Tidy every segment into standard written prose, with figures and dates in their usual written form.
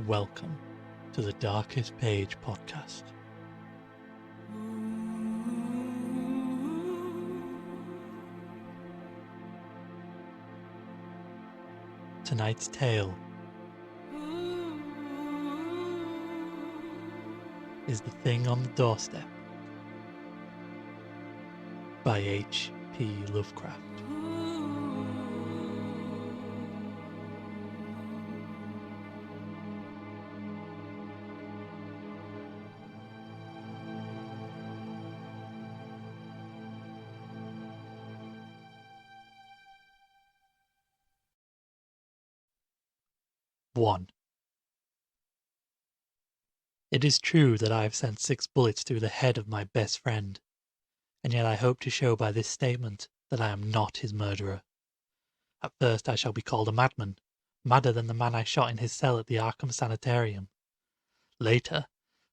Welcome to the Darkest Page podcast. Tonight's tale is The Thing on the Doorstep by H.P. Lovecraft. One. It is true that I have sent 6 bullets through the head of my best friend, and yet I hope to show by this statement that I am not his murderer. At first I shall be called a madman, madder than the man I shot in his cell at the Arkham Sanitarium. Later,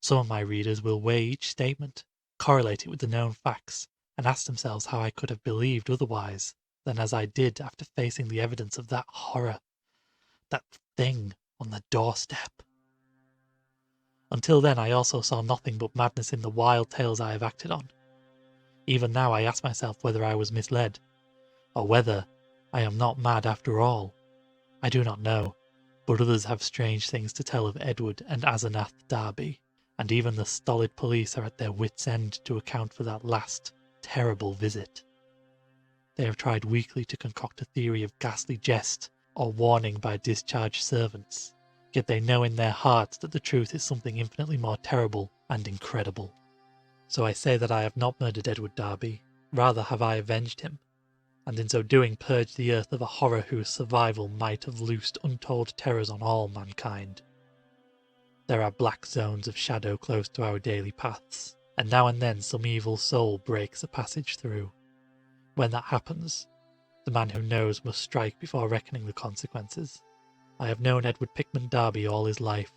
some of my readers will weigh each statement, correlate it with the known facts, and ask themselves how I could have believed otherwise than as I did after facing the evidence of that horror, that thing on the doorstep. Until then I also saw nothing but madness in the wild tales I have acted on. Even now I ask myself whether I was misled, or whether I am not mad after all. I do not know, but others have strange things to tell of Edward and Asenath Darby, and even the stolid police are at their wits' end to account for that last, terrible visit. They have tried weakly to concoct a theory of ghastly jest or warning by discharged servants, yet they know in their hearts that the truth is something infinitely more terrible and incredible. So I say that I have not murdered Edward Darby, rather have I avenged him, and in so doing purged the earth of a horror whose survival might have loosed untold terrors on all mankind. There are black zones of shadow close to our daily paths, and now and then some evil soul breaks a passage through. When that happens, the man who knows must strike before reckoning the consequences. I have known Edward Pickman Darby all his life.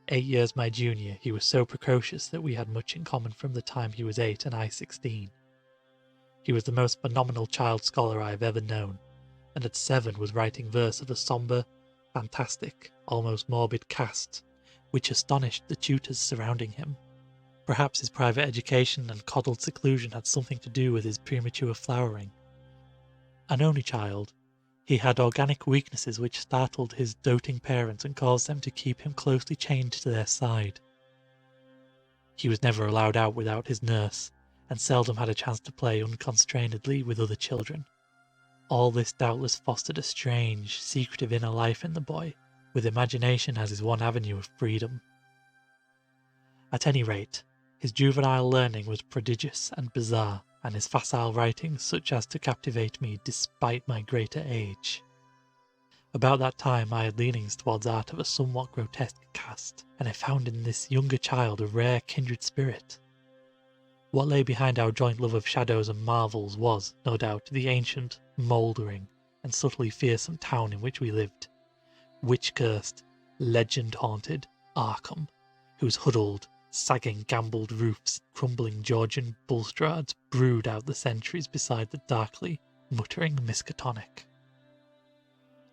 8 years my junior, he was so precocious that we had much in common from the time he was 8 and I 16. He was the most phenomenal child scholar I have ever known, and at 7 was writing verse of a sombre, fantastic, almost morbid cast, which astonished the tutors surrounding him. Perhaps his private education and coddled seclusion had something to do with his premature flowering. An only child, he had organic weaknesses which startled his doting parents and caused them to keep him closely chained to their side. He was never allowed out without his nurse, and seldom had a chance to play unconstrainedly with other children. All this doubtless fostered a strange, secretive inner life in the boy, with imagination as his one avenue of freedom. At any rate, his juvenile learning was prodigious and bizarre, and his facile writing such as to captivate me despite my greater age. About that time I had leanings towards art of a somewhat grotesque cast, and I found in this younger child a rare kindred spirit. What lay behind our joint love of shadows and marvels was, no doubt, the ancient, mouldering, and subtly fearsome town in which we lived, witch-cursed, legend-haunted Arkham, whose huddled, sagging gambled roofs, crumbling Georgian balustrades brood out the centuries beside the darkly muttering Miskatonic.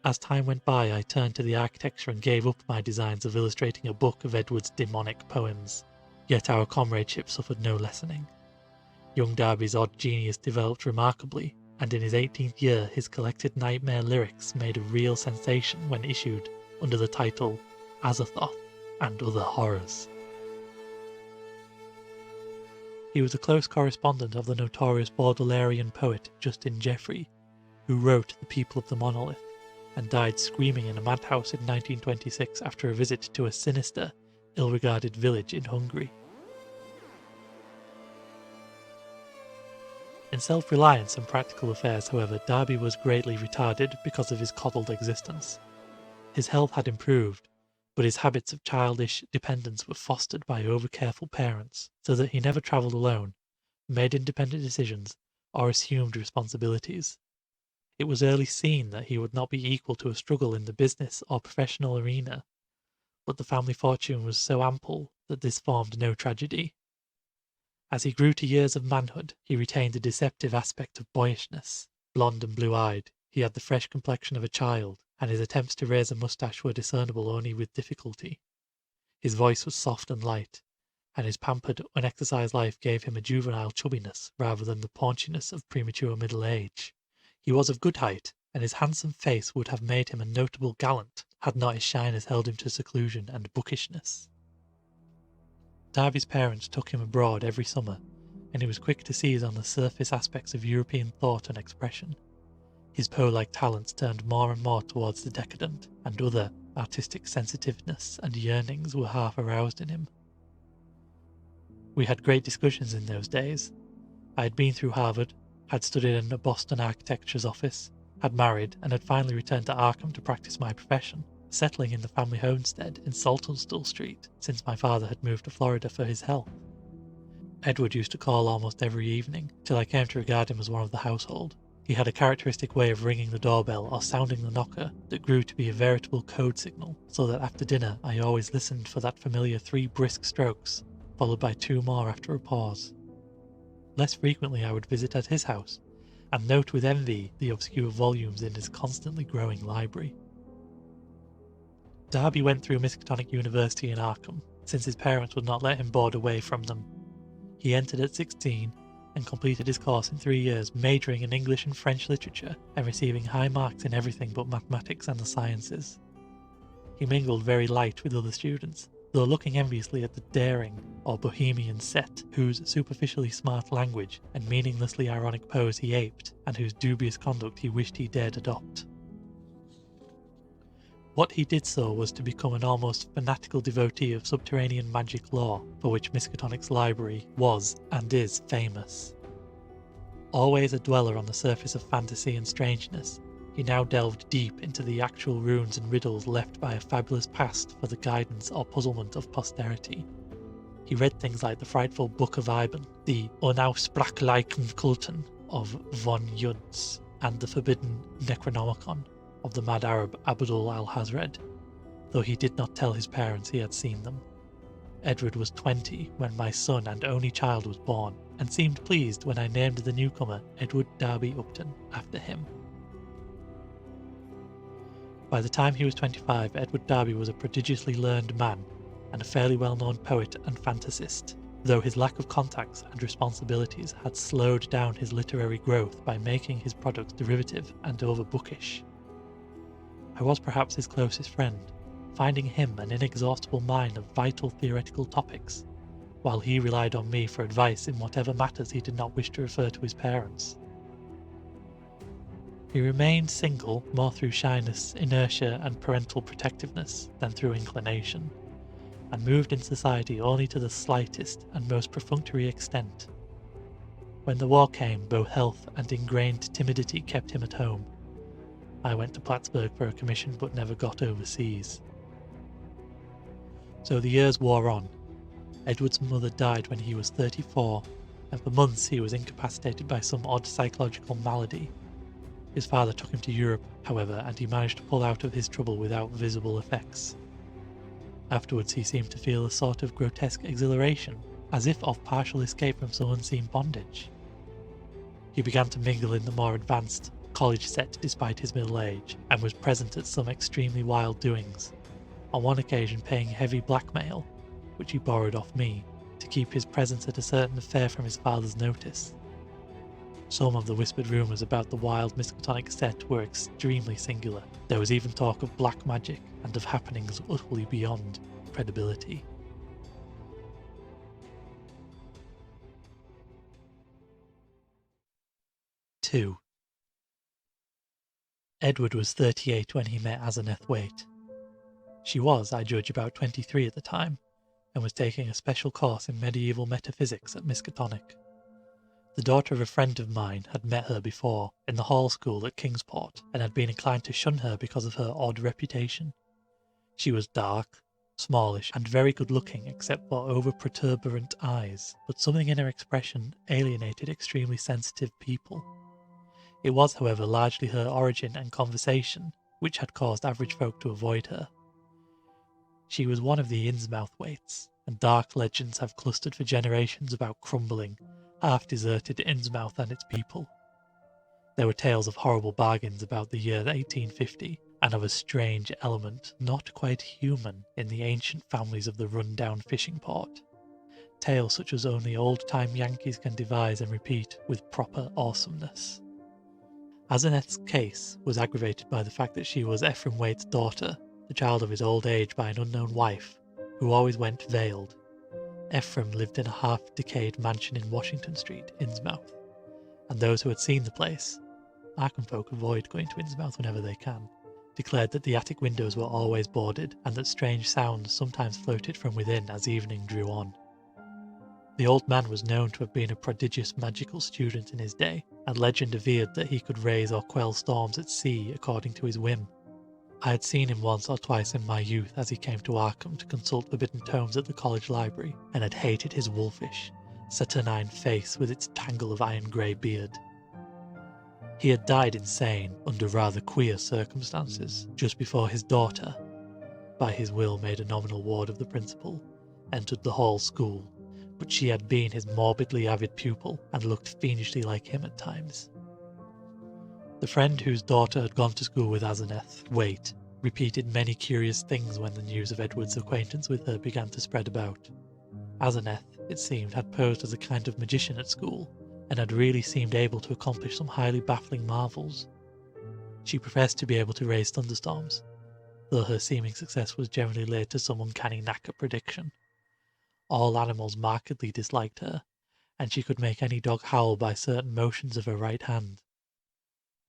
As time went by I turned to the architecture and gave up my designs of illustrating a book of Edward's demonic poems, yet our comradeship suffered no lessening. Young Darby's odd genius developed remarkably, and in his 18th year his collected nightmare lyrics made a real sensation when issued under the title Azathoth and Other Horrors. He was a close correspondent of the notorious Baudelarian poet Justin Jeffrey, who wrote The People of the Monolith, and died screaming in a madhouse in 1926 after a visit to a sinister, ill-regarded village in Hungary. In self-reliance and practical affairs, however, Darby was greatly retarded because of his coddled existence. His health had improved, but his habits of childish dependence were fostered by over-careful parents, so that he never travelled alone, made independent decisions, or assumed responsibilities. It was early seen that he would not be equal to a struggle in the business or professional arena, but the family fortune was so ample that this formed no tragedy. As he grew to years of manhood, he retained a deceptive aspect of boyishness. Blonde and blue-eyed, he had the fresh complexion of a child, and his attempts to raise a moustache were discernible only with difficulty. His voice was soft and light, and his pampered, unexercised life gave him a juvenile chubbiness rather than the paunchiness of premature middle age. He was of good height, and his handsome face would have made him a notable gallant had not his shyness held him to seclusion and bookishness. Darby's parents took him abroad every summer, and he was quick to seize on the surface aspects of European thought and expression. His Poe-like talents turned more and more towards the decadent, and other artistic sensitiveness and yearnings were half aroused in him. We had great discussions in those days. I had been through Harvard, had studied in a Boston architecture's office, had married, and had finally returned to Arkham to practice my profession, settling in the family homestead in Saltonstall Street, since my father had moved to Florida for his health. Edward used to call almost every evening, till I came to regard him as one of the household. He had a characteristic way of ringing the doorbell or sounding the knocker that grew to be a veritable code signal, so that after dinner I always listened for that familiar 3 brisk strokes, followed by 2 more after a pause. Less frequently I would visit at his house, and note with envy the obscure volumes in his constantly growing library. Darby went through Miskatonic University in Arkham, since his parents would not let him board away from them. He entered at 16 and completed his course in 3 years, majoring in English and French literature and receiving high marks in everything but mathematics and the sciences. He mingled very light with other students, though looking enviously at the daring or bohemian set whose superficially smart language and meaninglessly ironic pose he aped, and whose dubious conduct he wished he dared adopt. What he did so was to become an almost fanatical devotee of subterranean magic lore, for which Miskatonic's library was and is famous. Always a dweller on the surface of fantasy and strangeness, he now delved deep into the actual runes and riddles left by a fabulous past for the guidance or puzzlement of posterity. He read things like the frightful Book of Iban, the Unausprachlichen Kulten of von Yuds, and the forbidden Necronomicon of the mad Arab Abdul al-Hazred, though he did not tell his parents he had seen them. Edward was 20 when my son and only child was born, and seemed pleased when I named the newcomer Edward Darby Upton after him. By the time he was 25, Edward Darby was a prodigiously learned man and a fairly well-known poet and fantasist, though his lack of contacts and responsibilities had slowed down his literary growth by making his products derivative and over-bookish. I was perhaps his closest friend, finding him an inexhaustible mine of vital theoretical topics, while he relied on me for advice in whatever matters he did not wish to refer to his parents. He remained single more through shyness, inertia, and parental protectiveness than through inclination, and moved in society only to the slightest and most perfunctory extent. When the war came, both health and ingrained timidity kept him at home. I went to Plattsburgh for a commission but never got overseas. So the years wore on. Edward's mother died when he was 34, and for months he was incapacitated by some odd psychological malady. His father took him to Europe, however, and he managed to pull out of his trouble without visible effects. Afterwards he seemed to feel a sort of grotesque exhilaration, as if of partial escape from some unseen bondage. He began to mingle in the more advanced college set despite his middle age, and was present at some extremely wild doings, on one occasion paying heavy blackmail, which he borrowed off me, to keep his presence at a certain affair from his father's notice. Some of the whispered rumours about the wild Miskatonic set were extremely singular. There was even talk of black magic and of happenings utterly beyond credibility. Two. Edward was 38 when he met Asenath Waite. She was, I judge, about 23 at the time, and was taking a special course in medieval metaphysics at Miskatonic. The daughter of a friend of mine had met her before, in the Hall School at Kingsport, and had been inclined to shun her because of her odd reputation. She was dark, smallish, and very good-looking except for over-protuberant eyes, but something in her expression alienated extremely sensitive people. It was, however, largely her origin and conversation which had caused average folk to avoid her. She was one of the Innsmouth Waites, and dark legends have clustered for generations about crumbling, half-deserted Innsmouth and its people. There were tales of horrible bargains about the year 1850, and of a strange element not quite human in the ancient families of the run-down fishing port. Tales such as only old-time Yankees can devise and repeat with proper awesomeness. Asenath's case was aggravated by the fact that she was Ephraim Waite's daughter, the child of his old age by an unknown wife, who always went veiled. Ephraim lived in a half-decayed mansion in Washington Street, Innsmouth, and those who had seen the place — Arkham folk avoid going to Innsmouth whenever they can — declared that the attic windows were always boarded and that strange sounds sometimes floated from within as evening drew on. The old man was known to have been a prodigious magical student in his day, and legend averred that he could raise or quell storms at sea according to his whim. I had seen him once or twice in my youth as he came to Arkham to consult forbidden tomes at the college library, and had hated his wolfish, saturnine face with its tangle of iron-grey beard. He had died insane under rather queer circumstances just before his daughter, by his will made a nominal ward of the principal, entered the Hall school, but she had been his morbidly avid pupil and looked fiendishly like him at times. The friend whose daughter had gone to school with Asenath, Waite, repeated many curious things when the news of Edward's acquaintance with her began to spread about. Asenath, it seemed, had posed as a kind of magician at school, and had really seemed able to accomplish some highly baffling marvels. She professed to be able to raise thunderstorms, though her seeming success was generally laid to some uncanny knack at prediction. All animals markedly disliked her, and she could make any dog howl by certain motions of her right hand.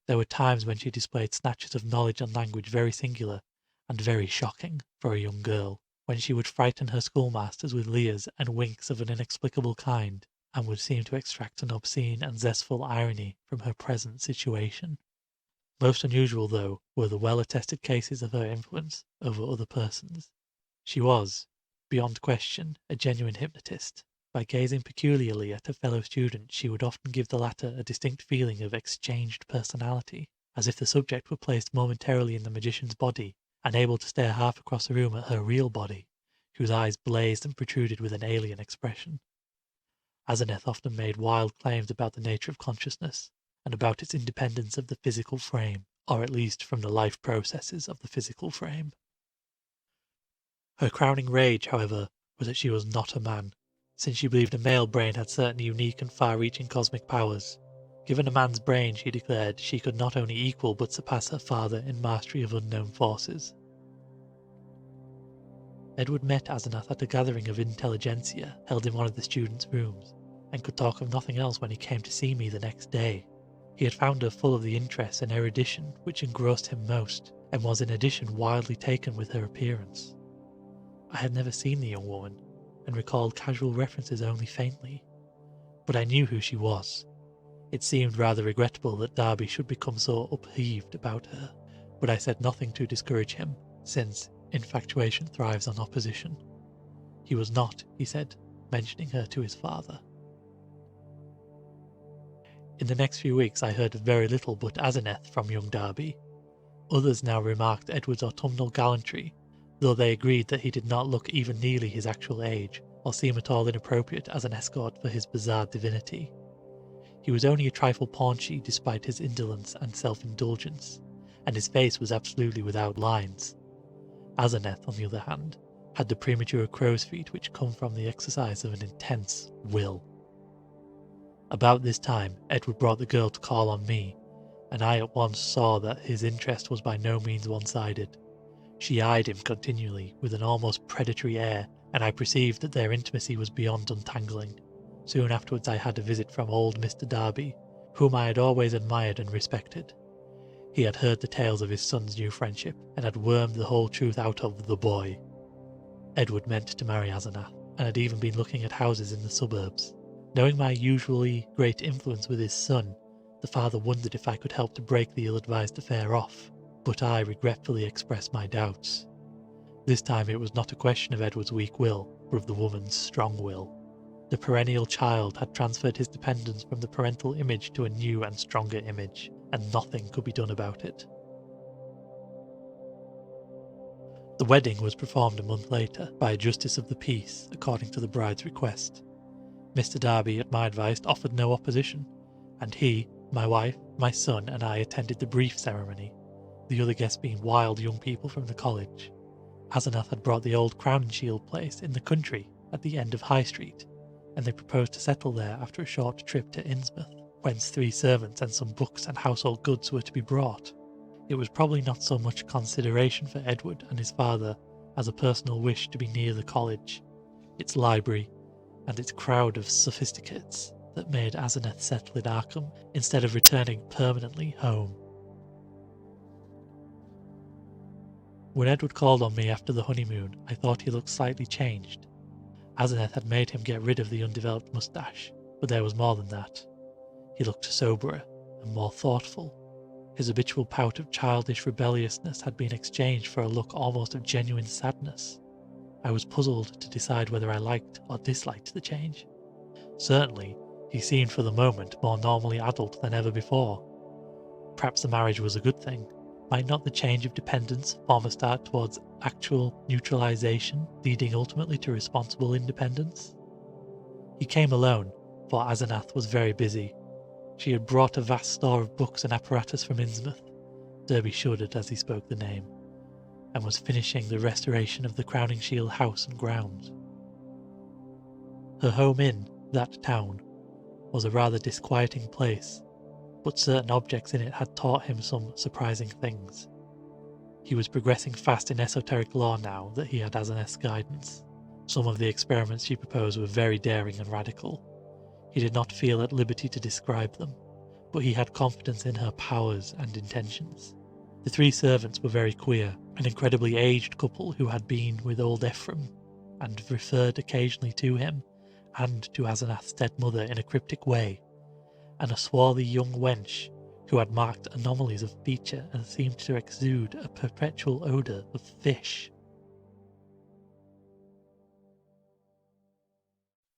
There were times when she displayed snatches of knowledge and language very singular, and very shocking for a young girl, when she would frighten her schoolmasters with leers and winks of an inexplicable kind, and would seem to extract an obscene and zestful irony from her present situation. Most unusual, though, were the well-attested cases of her influence over other persons. She was, beyond question, a genuine hypnotist. By gazing peculiarly at a fellow student, she would often give the latter a distinct feeling of exchanged personality, as if the subject were placed momentarily in the magician's body, and able to stare half across the room at her real body, whose eyes blazed and protruded with an alien expression. Asenath often made wild claims about the nature of consciousness, and about its independence of the physical frame, or at least from the life processes of the physical frame. Her crowning rage, however, was that she was not a man, since she believed a male brain had certain unique and far-reaching cosmic powers. Given a man's brain, she declared, she could not only equal but surpass her father in mastery of unknown forces. Edward met Asenath at a gathering of intelligentsia held in one of the students' rooms, and could talk of nothing else when he came to see me the next day. He had found her full of the interest and erudition which engrossed him most, and was in addition wildly taken with her appearance. I had never seen the young woman, and recalled casual references only faintly, but I knew who she was. It seemed rather regrettable that Darby should become so upheaved about her, but I said nothing to discourage him, since infatuation thrives on opposition. He was not, he said, mentioning her to his father. In the next few weeks I heard very little but Asenath from young Darby. Others now remarked Edward's autumnal gallantry, though they agreed that he did not look even nearly his actual age, or seem at all inappropriate as an escort for his bizarre divinity. He was only a trifle paunchy despite his indolence and self-indulgence, and his face was absolutely without lines. Asenath, on the other hand, had the premature crow's feet which come from the exercise of an intense will. About this time, Edward brought the girl to call on me, and I at once saw that his interest was by no means one-sided. She eyed him continually, with an almost predatory air, and I perceived that their intimacy was beyond untangling. Soon afterwards I had a visit from old Mr. Darby, whom I had always admired and respected. He had heard the tales of his son's new friendship, and had wormed the whole truth out of the boy. Edward meant to marry Asenath, and had even been looking at houses in the suburbs. Knowing my usually great influence with his son, the father wondered if I could help to break the ill-advised affair off, but I regretfully expressed my doubts. This time it was not a question of Edward's weak will, but of the woman's strong will. The perennial child had transferred his dependence from the parental image to a new and stronger image, and nothing could be done about it. The wedding was performed a month later by a justice of the peace, according to the bride's request. Mr. Darby, at my advice, offered no opposition, and he, my wife, my son, and I attended the brief ceremony. the other guests being wild young people from the college. Asenath had brought the old Crown and Shield place in the country at the end of High Street, and they proposed to settle there after a short trip to Innsmouth, whence 3 servants and some books and household goods were to be brought. It was probably not so much consideration for Edward and his father as a personal wish to be near the college, its library, and its crowd of sophisticates that made Asenath settle in Arkham instead of returning permanently home. When Edward called on me after the honeymoon, I thought he looked slightly changed. Asenath had made him get rid of the undeveloped moustache, but there was more than that. He looked soberer and more thoughtful. His habitual pout of childish rebelliousness had been exchanged for a look almost of genuine sadness. I was puzzled to decide whether I liked or disliked the change. Certainly, he seemed for the moment more normally adult than ever before. Perhaps the marriage was a good thing. Might not the change of dependence form a start towards actual neutralization, leading ultimately to responsible independence? He came alone, for Asenath was very busy. She had brought a vast store of books and apparatus from Innsmouth, Derby shuddered as he spoke the name, and was finishing the restoration of the Crowning Shield house and grounds. Her home in that town was a rather disquieting place, but certain objects in it had taught him some surprising things. He was progressing fast in esoteric lore now that he had Asenath's guidance. Some of the experiments she proposed were very daring and radical. He did not feel at liberty to describe them, but he had confidence in her powers and intentions. The 3 servants were very queer, an incredibly aged couple who had been with old Ephraim, and referred occasionally to him, and to Asenath's stepmother in a cryptic way, and a swarthy young wench who had marked anomalies of feature and seemed to exude a perpetual odour of fish.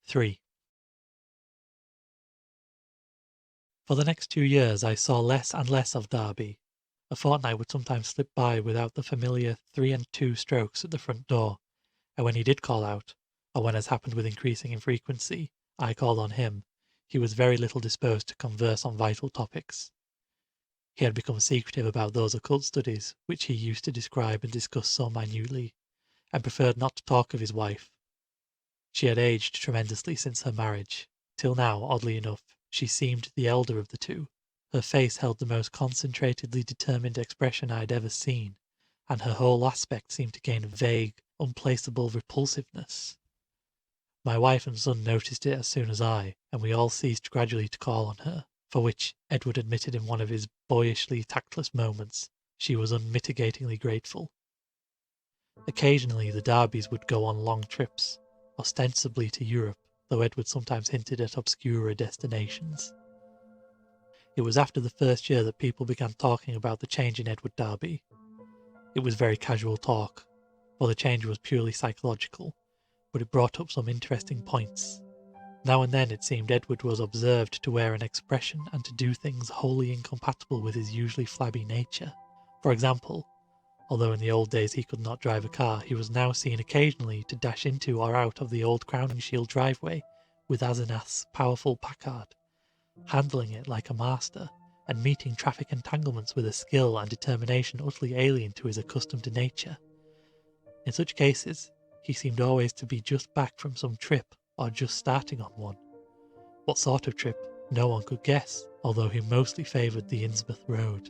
3. For the next 2 years I saw less and less of Derby. A fortnight would sometimes slip by without the familiar 3 and 2 strokes at the front door, and when he did call out, or when, as happened with increasing infrequency, I called on him, he was very little disposed to converse on vital topics. He had become secretive about those occult studies which he used to describe and discuss so minutely, and preferred not to talk of his wife. She had aged tremendously since her marriage, till now, oddly enough, she seemed the elder of the 2. Her face held the most concentratedly determined expression I had ever seen, and her whole aspect seemed to gain a vague, unplaceable repulsiveness. My wife and son noticed it as soon as I, and we all ceased gradually to call on her, for which, Edward admitted in one of his boyishly tactless moments, she was unmitigatingly grateful. Occasionally the Darbys would go on long trips, ostensibly to Europe, though Edward sometimes hinted at obscurer destinations. It was after the first year that people began talking about the change in Edward Derby. It was very casual talk, for the change was purely psychological, but it brought up some interesting points. Now and then it seemed Edward was observed to wear an expression and to do things wholly incompatible with his usually flabby nature. For example, although in the old days he could not drive a car, he was now seen occasionally to dash into or out of the old Crowning Shield driveway with Asenath's powerful Packard, handling it like a master, and meeting traffic entanglements with a skill and determination utterly alien to his accustomed nature. In such cases, he seemed always to be just back from some trip, or just starting on one. What sort of trip, no one could guess, although he mostly favoured the Innsmouth road.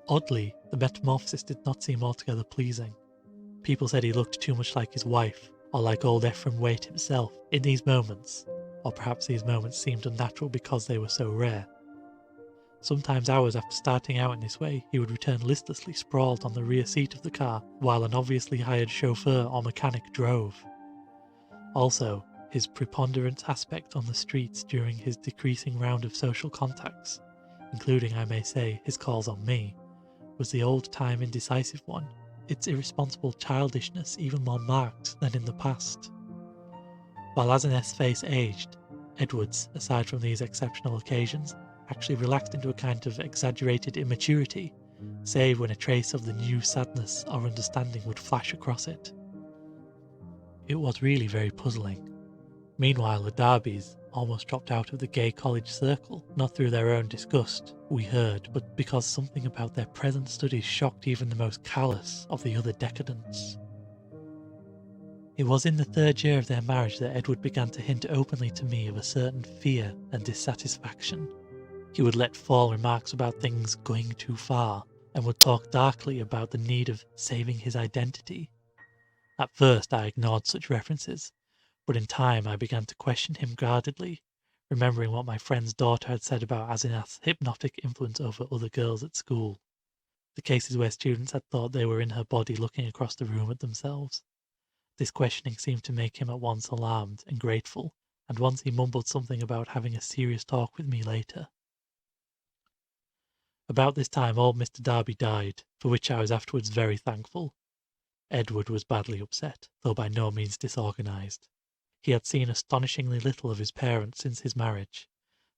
Oddly, the metamorphosis did not seem altogether pleasing. People said he looked too much like his wife, or like old Ephraim Waite himself, in these moments, or perhaps these moments seemed unnatural because they were so rare. Sometimes hours after starting out in this way, he would return listlessly sprawled on the rear seat of the car, while an obviously hired chauffeur or mechanic drove. Also, his preponderant aspect on the streets during his decreasing round of social contacts, including, I may say, his calls on me, was the old-time indecisive one, its irresponsible childishness even more marked than in the past. While Asenath's face aged, Edward's, aside from these exceptional occasions, actually relaxed into a kind of exaggerated immaturity, save when a trace of the new sadness or understanding would flash across it. It was really very puzzling. Meanwhile, the Darbys, almost dropped out of the gay college circle, not through their own disgust, we heard, but because something about their present studies shocked even the most callous of the other decadents. It was in the 3rd year of their marriage that Edward began to hint openly to me of a certain fear and dissatisfaction. He would let fall remarks about things going too far, and would talk darkly about the need of saving his identity. At first I ignored such references, but in time I began to question him guardedly, remembering what my friend's daughter had said about Asenath's hypnotic influence over other girls at school. The cases where students had thought they were in her body looking across the room at themselves. This questioning seemed to make him at once alarmed and grateful, and once he mumbled something about having a serious talk with me later. About this time old Mr. Darby died, for which I was afterwards very thankful. Edward was badly upset, though by no means disorganised. He had seen astonishingly little of his parents since his marriage,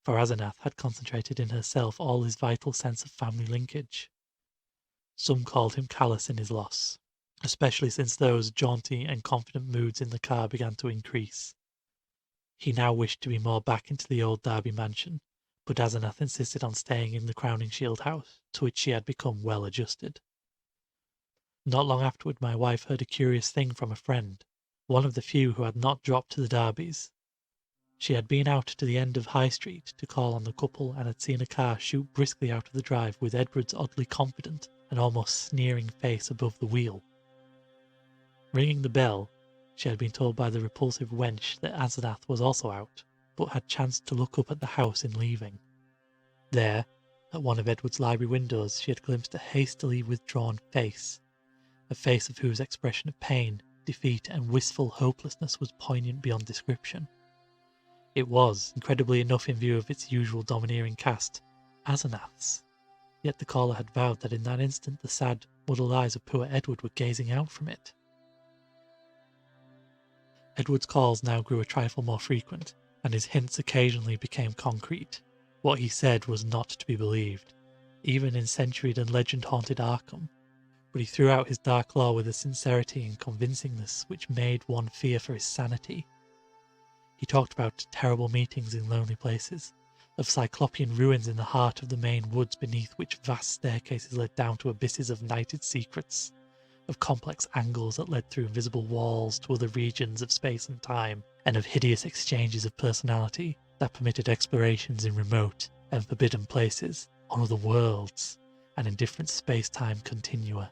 for Asenath had concentrated in herself all his vital sense of family linkage. Some called him callous in his loss, especially since those jaunty and confident moods in the car began to increase. He now wished to be more back into the old Derby mansion, but Asenath insisted on staying in the Crowningshield house, to which she had become well adjusted. Not long afterward my wife heard a curious thing from a friend, one of the few who had not dropped to the Darbys. She had been out to the end of High Street to call on the couple and had seen a car shoot briskly out of the drive with Edward's oddly confident and almost sneering face above the wheel. Ringing the bell, she had been told by the repulsive wench that Asenath was also out, but had chanced to look up at the house in leaving. There, at one of Edward's library windows, she had glimpsed a hastily withdrawn face, a face of whose expression of pain, defeat, and wistful hopelessness was poignant beyond description. It was, incredibly enough in view of its usual domineering cast, Asenath's, yet the caller had vowed that in that instant the sad, muddled eyes of poor Edward were gazing out from it. Edward's calls now grew a trifle more frequent, and his hints occasionally became concrete. What he said was not to be believed, even in centuried and legend-haunted Arkham, but he threw out his dark lore with a sincerity and convincingness which made one fear for his sanity. He talked about terrible meetings in lonely places, of cyclopean ruins in the heart of the main woods beneath which vast staircases led down to abysses of nighted secrets, of complex angles that led through invisible walls to other regions of space and time, and of hideous exchanges of personality that permitted explorations in remote and forbidden places, on other worlds, and in different space-time continua.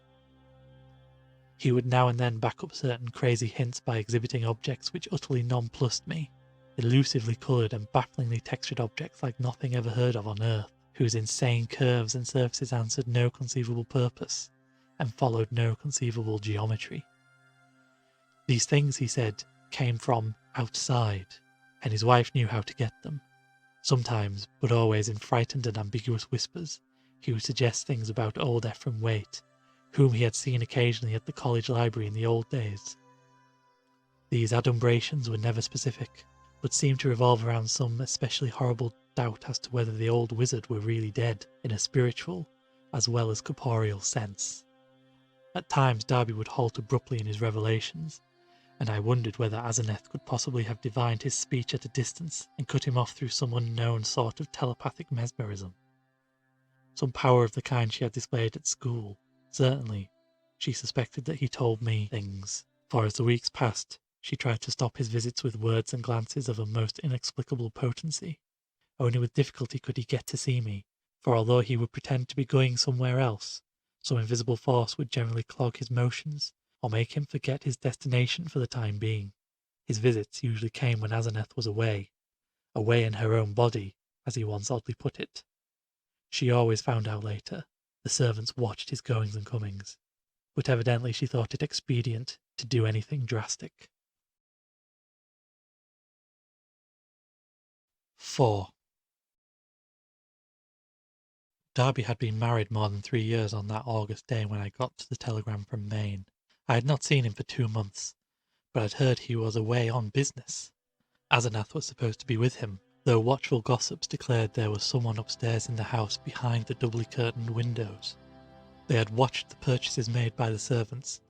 He would now and then back up certain crazy hints by exhibiting objects which utterly nonplussed me, elusively coloured and bafflingly textured objects like nothing ever heard of on Earth, whose insane curves and surfaces answered no conceivable purpose, and followed no conceivable geometry. These things, he said, came from outside, and his wife knew how to get them. Sometimes, but always in frightened and ambiguous whispers, he would suggest things about old Ephraim Waite, whom he had seen occasionally at the college library in the old days. These adumbrations were never specific, but seemed to revolve around some especially horrible doubt as to whether the old wizard were really dead in a spiritual as well as corporeal sense. At times Darby would halt abruptly in his revelations, and I wondered whether Asenath could possibly have divined his speech at a distance and cut him off through some unknown sort of telepathic mesmerism. Some power of the kind she had displayed at school. Certainly, she suspected that he told me things, for as the weeks passed, she tried to stop his visits with words and glances of a most inexplicable potency. Only with difficulty could he get to see me, for although he would pretend to be going somewhere else, some invisible force would generally clog his motions, or make him forget his destination for the time being. His visits usually came when Asenath was away in her own body, as he once oddly put it. She always found out later. The servants watched his goings and comings, but evidently she thought it expedient to do anything drastic. 4. Darby had been married more than 3 years on that August day when I got the telegram from Maine. I had not seen him for 2 months, but had heard he was away on business. Asenath was supposed to be with him, though watchful gossips declared there was someone upstairs in the house behind the doubly curtained windows. They had watched the purchases made by the servants,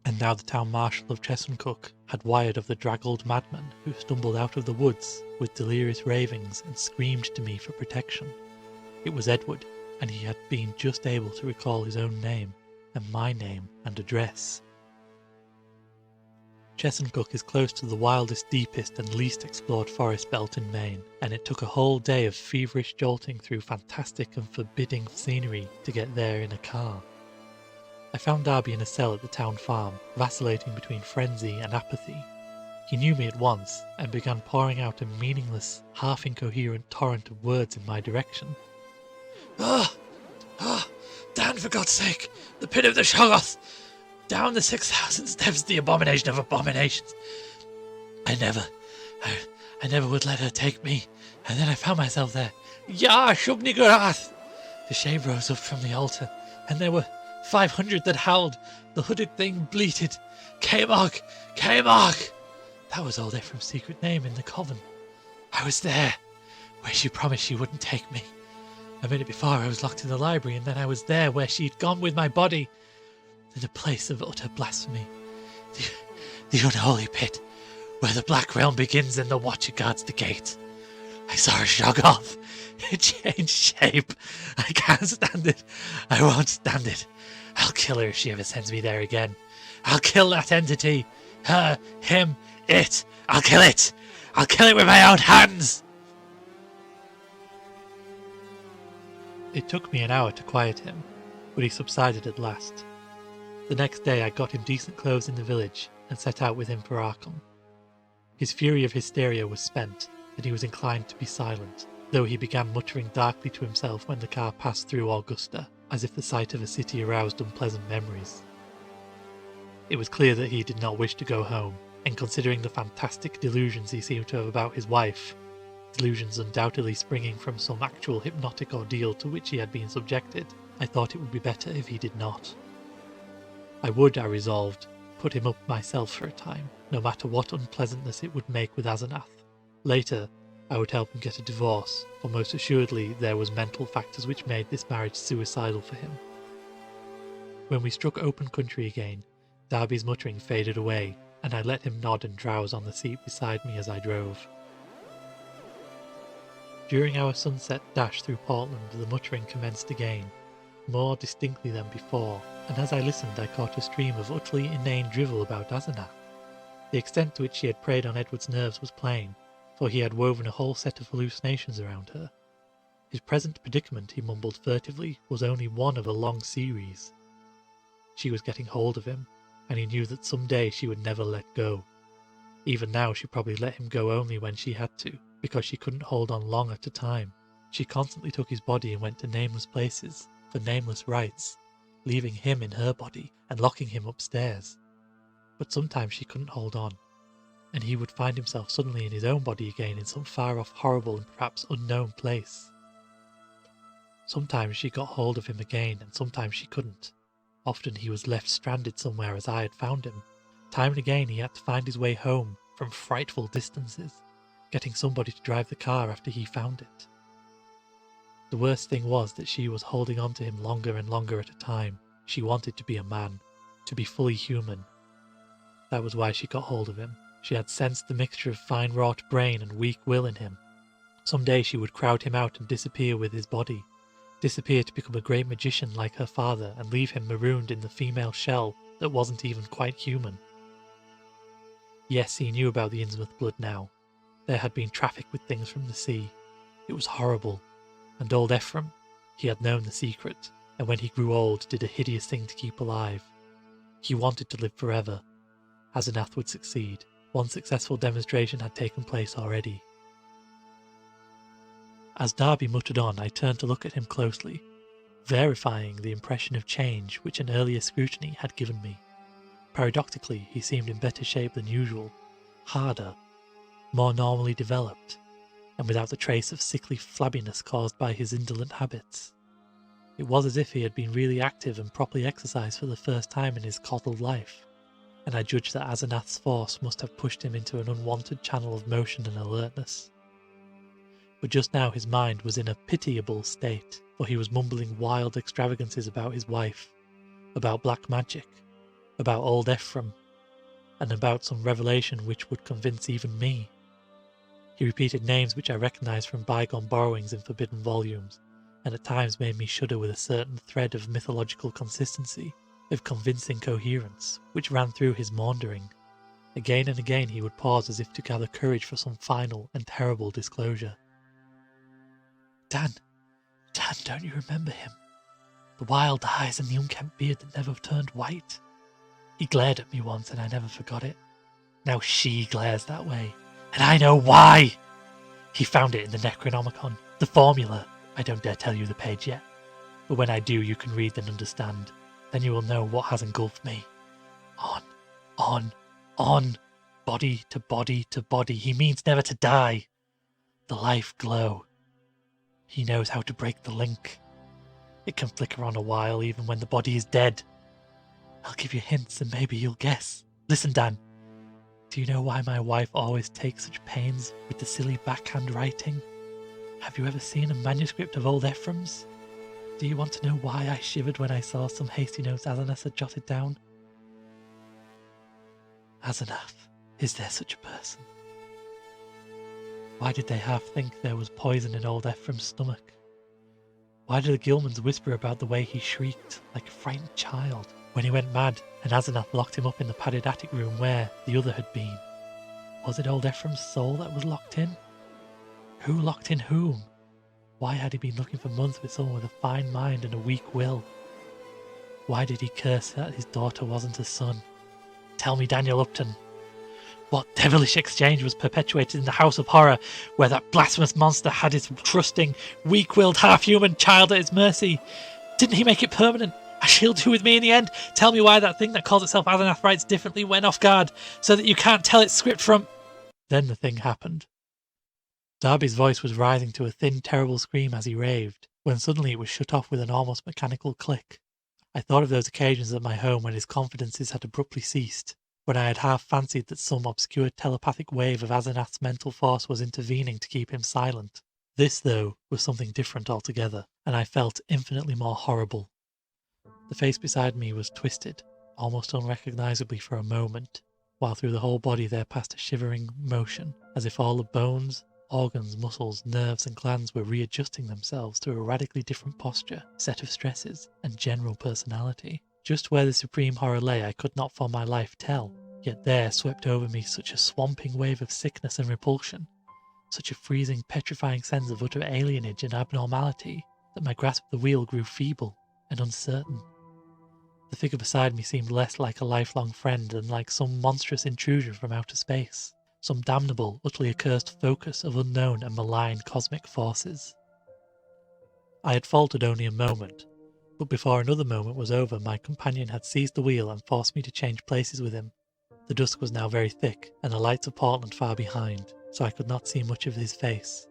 And now the town marshal of Chesuncook had wired of the draggled madman who stumbled out of the woods with delirious ravings and screamed to me for protection. It was Edward, and he had been just able to recall his own name, and my name and address. Chesuncook is close to the wildest, deepest and least explored forest belt in Maine, and it took a whole day of feverish jolting through fantastic and forbidding scenery to get there in a car. I found Darby in a cell at the town farm, vacillating between frenzy and apathy. He knew me at once, and began pouring out a meaningless, half-incoherent torrent of words in my direction. Dan, for God's sake! The pit of the Shoggoth! Down the 6,000 steps, the abomination of abominations! I never would let her take me, and then I found myself there. Ya, Shubni Garath! The shame rose up from the altar, and there were 500 that howled. The hooded thing bleated, Kaemog! Kaemog! That was all Ephraim's secret name in the coven. I was there, where she promised she wouldn't take me. A minute before I was locked in the library, and then I was there where she'd gone with my body. To the place of utter blasphemy. The unholy pit, where the Black Realm begins and the Watcher guards the gate. I saw her Shoggoth. It changed shape. I can't stand it. I won't stand it. I'll kill her if she ever sends me there again. I'll kill that entity. Her, him, it. I'll kill it. I'll kill it with my own hands. It took me an hour to quiet him, but he subsided at last. The next day I got him decent clothes in the village and set out with him for Arkham. His fury of hysteria was spent, and he was inclined to be silent, though he began muttering darkly to himself when the car passed through Augusta, as if the sight of a city aroused unpleasant memories. It was clear that he did not wish to go home, and considering the fantastic delusions he seemed to have about his wife, delusions undoubtedly springing from some actual hypnotic ordeal to which he had been subjected, I thought it would be better if he did not. I would, I resolved, put him up myself for a time, no matter what unpleasantness it would make with Asenath. Later, I would help him get a divorce, for most assuredly there was mental factors which made this marriage suicidal for him. When we struck open country again, Darby's muttering faded away, and I let him nod and drowse on the seat beside me as I drove. During our sunset dash through Portland, the muttering commenced again, more distinctly than before, and as I listened I caught a stream of utterly inane drivel about Asenath. The extent to which she had preyed on Edward's nerves was plain, for he had woven a whole set of hallucinations around her. His present predicament, he mumbled furtively, was only one of a long series. She was getting hold of him, and he knew that some day she would never let go. Even now she probably let him go only when she had to, because she couldn't hold on long at a time. She constantly took his body and went to nameless places, for nameless rites, leaving him in her body and locking him upstairs. But sometimes she couldn't hold on, and he would find himself suddenly in his own body again in some far-off, horrible and perhaps unknown place. Sometimes she got hold of him again, and sometimes she couldn't. Often he was left stranded somewhere as I had found him. Time and again he had to find his way home from frightful distances, getting somebody to drive the car after he found it. The worst thing was that she was holding on to him longer and longer at a time. She wanted to be a man, to be fully human. That was why she got hold of him. She had sensed the mixture of fine-wrought brain and weak will in him. Some day she would crowd him out and disappear with his body, disappear to become a great magician like her father and leave him marooned in the female shell that wasn't even quite human. Yes, he knew about the Innsmouth blood now. There had been traffic with things from the sea. It was horrible. And old Ephraim, he had known the secret, and when he grew old did a hideous thing to keep alive. He wanted to live forever. Asenath would succeed. One successful demonstration had taken place already. As Darby muttered on, I turned to look at him closely, verifying the impression of change which an earlier scrutiny had given me. Paradoxically, he seemed in better shape than usual, harder, more normally developed, and without the trace of sickly flabbiness caused by his indolent habits. It was as if he had been really active and properly exercised for the first time in his coddled life, and I judged that Asenath's force must have pushed him into an unwanted channel of motion and alertness. But just now his mind was in a pitiable state, for he was mumbling wild extravagances about his wife, about black magic, about old Ephraim, and about some revelation which would convince even me. He repeated names which I recognised from bygone borrowings in forbidden volumes, and at times made me shudder with a certain thread of mythological consistency, of convincing coherence, which ran through his maundering. Again and again he would pause as if to gather courage for some final and terrible disclosure. Dan, don't you remember him? The wild eyes and the unkempt beard that never turned white? He glared at me once and I never forgot it. Now she glares that way, and I know why! He found it in the Necronomicon, the formula. I don't dare tell you the page yet, but when I do you can read and understand. Then you will know what has engulfed me. On, body to body to body. He means never to die. The life glow. He knows how to break the link. It can flicker on a while even when the body is dead. I'll give you hints and maybe you'll guess. Listen, Dan. Do you know why my wife always takes such pains with the silly backhand writing? Have you ever seen a manuscript of old Ephraim's? Do you want to know why I shivered when I saw some hasty notes Asenath had jotted down? Asenath, is there such a person? Why did they half think there was poison in old Ephraim's stomach? Why did the Gilmans whisper about the way he shrieked like a frightened child when he went mad and Asenath locked him up in the padded attic room where the other had been? Was it old Ephraim's soul that was locked in? Who locked in whom? Why had he been looking for months with someone with a fine mind and a weak will? Why did he curse that his daughter wasn't a son? Tell me, Daniel Upton. What devilish exchange was perpetuated in the House of Horror, where that blasphemous monster had his trusting, weak-willed, half-human child at his mercy? Didn't he make it permanent, as he'll do with me in the end? Tell me why that thing that calls itself Asenath writes differently when off guard, so that you can't tell its script from... Then the thing happened. Darby's voice was rising to a thin, terrible scream as he raved, when suddenly it was shut off with an almost mechanical click. I thought of those occasions at my home when his confidences had abruptly ceased, when I had half fancied that some obscure telepathic wave of Asenath's mental force was intervening to keep him silent. This, though, was something different altogether, and I felt infinitely more horrible. The face beside me was twisted, almost unrecognisably for a moment, while through the whole body there passed a shivering motion, as if all the bones, organs, muscles, nerves and glands were readjusting themselves to a radically different posture, set of stresses, and general personality. Just where the supreme horror lay I could not for my life tell, yet there swept over me such a swamping wave of sickness and repulsion, such a freezing, petrifying sense of utter alienage and abnormality, that my grasp of the wheel grew feeble and uncertain. The figure beside me seemed less like a lifelong friend than like some monstrous intrusion from outer space, some damnable, utterly accursed focus of unknown and malign cosmic forces. I had faltered only a moment, but before another moment was over my companion had seized the wheel and forced me to change places with him. The dusk was now very thick, and the lights of Portland far behind, so I could not see much of his face.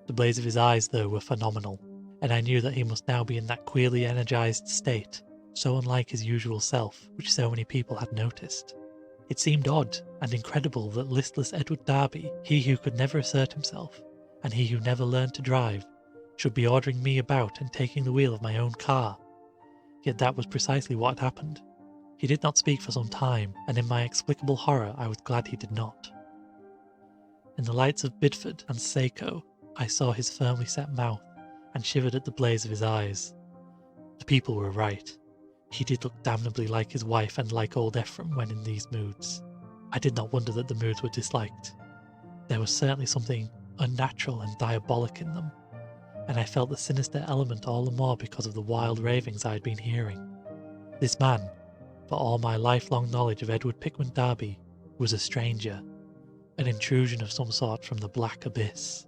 The blaze of his eyes, though, were phenomenal, and I knew that he must now be in that queerly energised state, so unlike his usual self, which so many people had noticed. It seemed odd and incredible that listless Edward Darby, he who could never assert himself, and he who never learned to drive, should be ordering me about and taking the wheel of my own car. Yet that was precisely what had happened. He did not speak for some time, and in my explicable horror I was glad he did not. In the lights of Bidford and Seiko, I saw his firmly set mouth, and shivered at the blaze of his eyes. The people were right. He did look damnably like his wife and like old Ephraim when in these moods. I did not wonder that the moods were disliked. There was certainly something unnatural and diabolic in them, and I felt the sinister element all the more because of the wild ravings I had been hearing. This man, for all my lifelong knowledge of Edward Pickman Darby, was a stranger, an intrusion of some sort from the black abyss.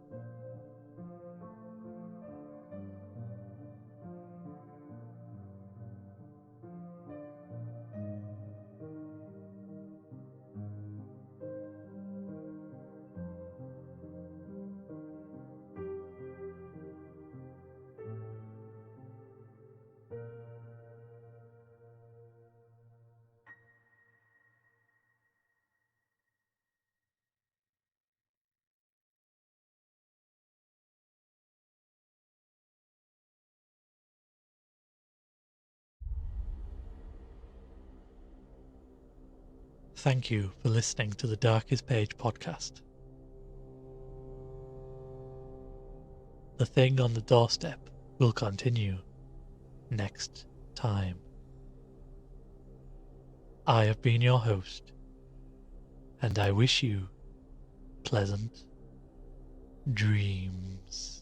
Thank you for listening to the Darkest Page podcast. The Thing on the Doorstep will continue next time. I have been your host, and I wish you pleasant dreams.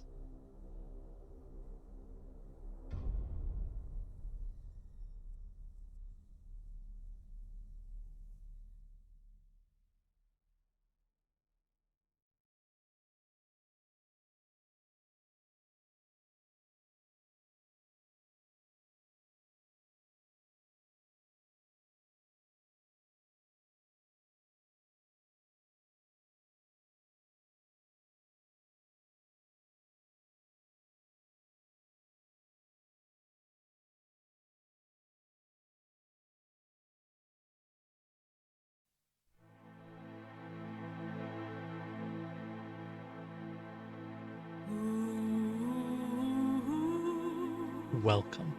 Welcome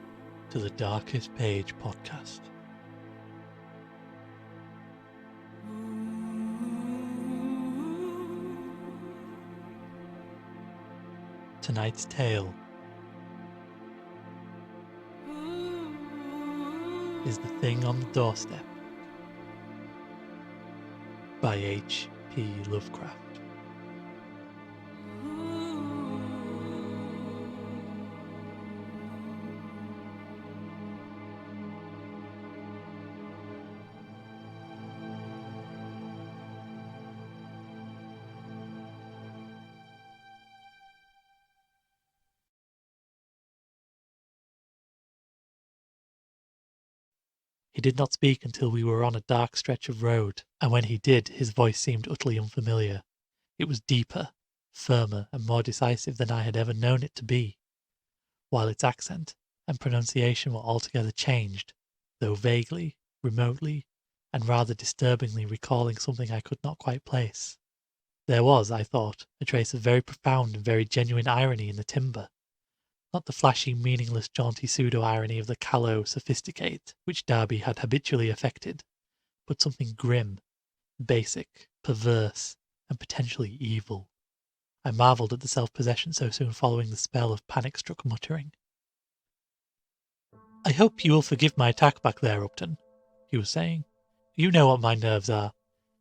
to the Darkest Page podcast. Tonight's tale is The Thing on the Doorstep by H.P. Lovecraft. He did not speak until we were on a dark stretch of road, and when he did, his voice seemed utterly unfamiliar. It was deeper, firmer, and more decisive than I had ever known it to be, while its accent and pronunciation were altogether changed, though vaguely, remotely, and rather disturbingly recalling something I could not quite place. There was, I thought, a trace of very profound and very genuine irony in the timbre. Not the flashy, meaningless, jaunty pseudo-irony of the callow sophisticate which Darby had habitually affected, but something grim, basic, perverse, and potentially evil. I marvelled at the self-possession so soon following the spell of panic-struck muttering. "I hope you will forgive my attack back there, Upton," he was saying. "You know what my nerves are,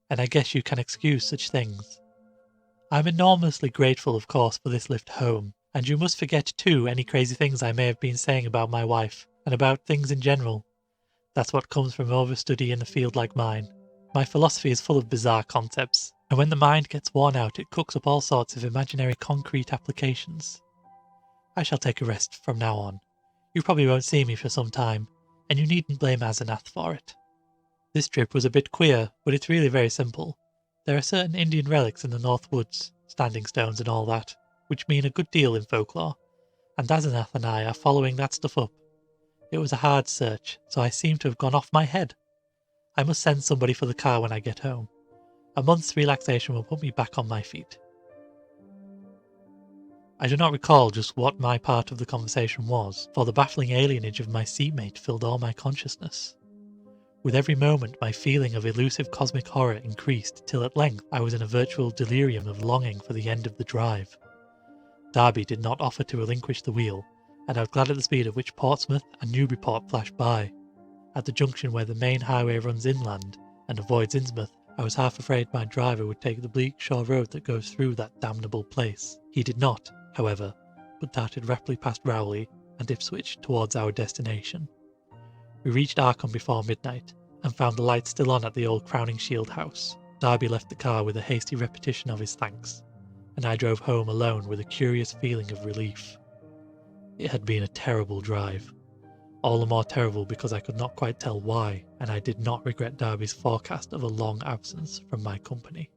and I guess you can excuse such things. I'm enormously grateful, of course, for this lift home. And you must forget, too, any crazy things I may have been saying about my wife, and about things in general. That's what comes from overstudy in a field like mine. My philosophy is full of bizarre concepts, and when the mind gets worn out it cooks up all sorts of imaginary concrete applications. I shall take a rest from now on. You probably won't see me for some time, and you needn't blame Asenath for it. This trip was a bit queer, but it's really very simple. There are certain Indian relics in the North Woods, standing stones and all that, which mean a good deal in folklore, and Asenath and I are following that stuff up. It was a hard search, so I seem to have gone off my head. I must send somebody for the car when I get home. A month's relaxation will put me back on my feet." I do not recall just what my part of the conversation was, for the baffling alienage of my seatmate filled all my consciousness. With every moment my feeling of elusive cosmic horror increased, till at length I was in a virtual delirium of longing for the end of the drive. Darby did not offer to relinquish the wheel, and I was glad at the speed at which Portsmouth and Newburyport flashed by. At the junction where the main highway runs inland and avoids Innsmouth, I was half afraid my driver would take the bleak shore road that goes through that damnable place. He did not, however, but darted rapidly past Rowley and Ipswich towards our destination. We reached Arkham before midnight, and found the lights still on at the old Crowning Shield house. Darby left the car with a hasty repetition of his thanks, and I drove home alone with a curious feeling of relief. It had been a terrible drive, all the more terrible because I could not quite tell why, and I did not regret Darby's forecast of a long absence from my company.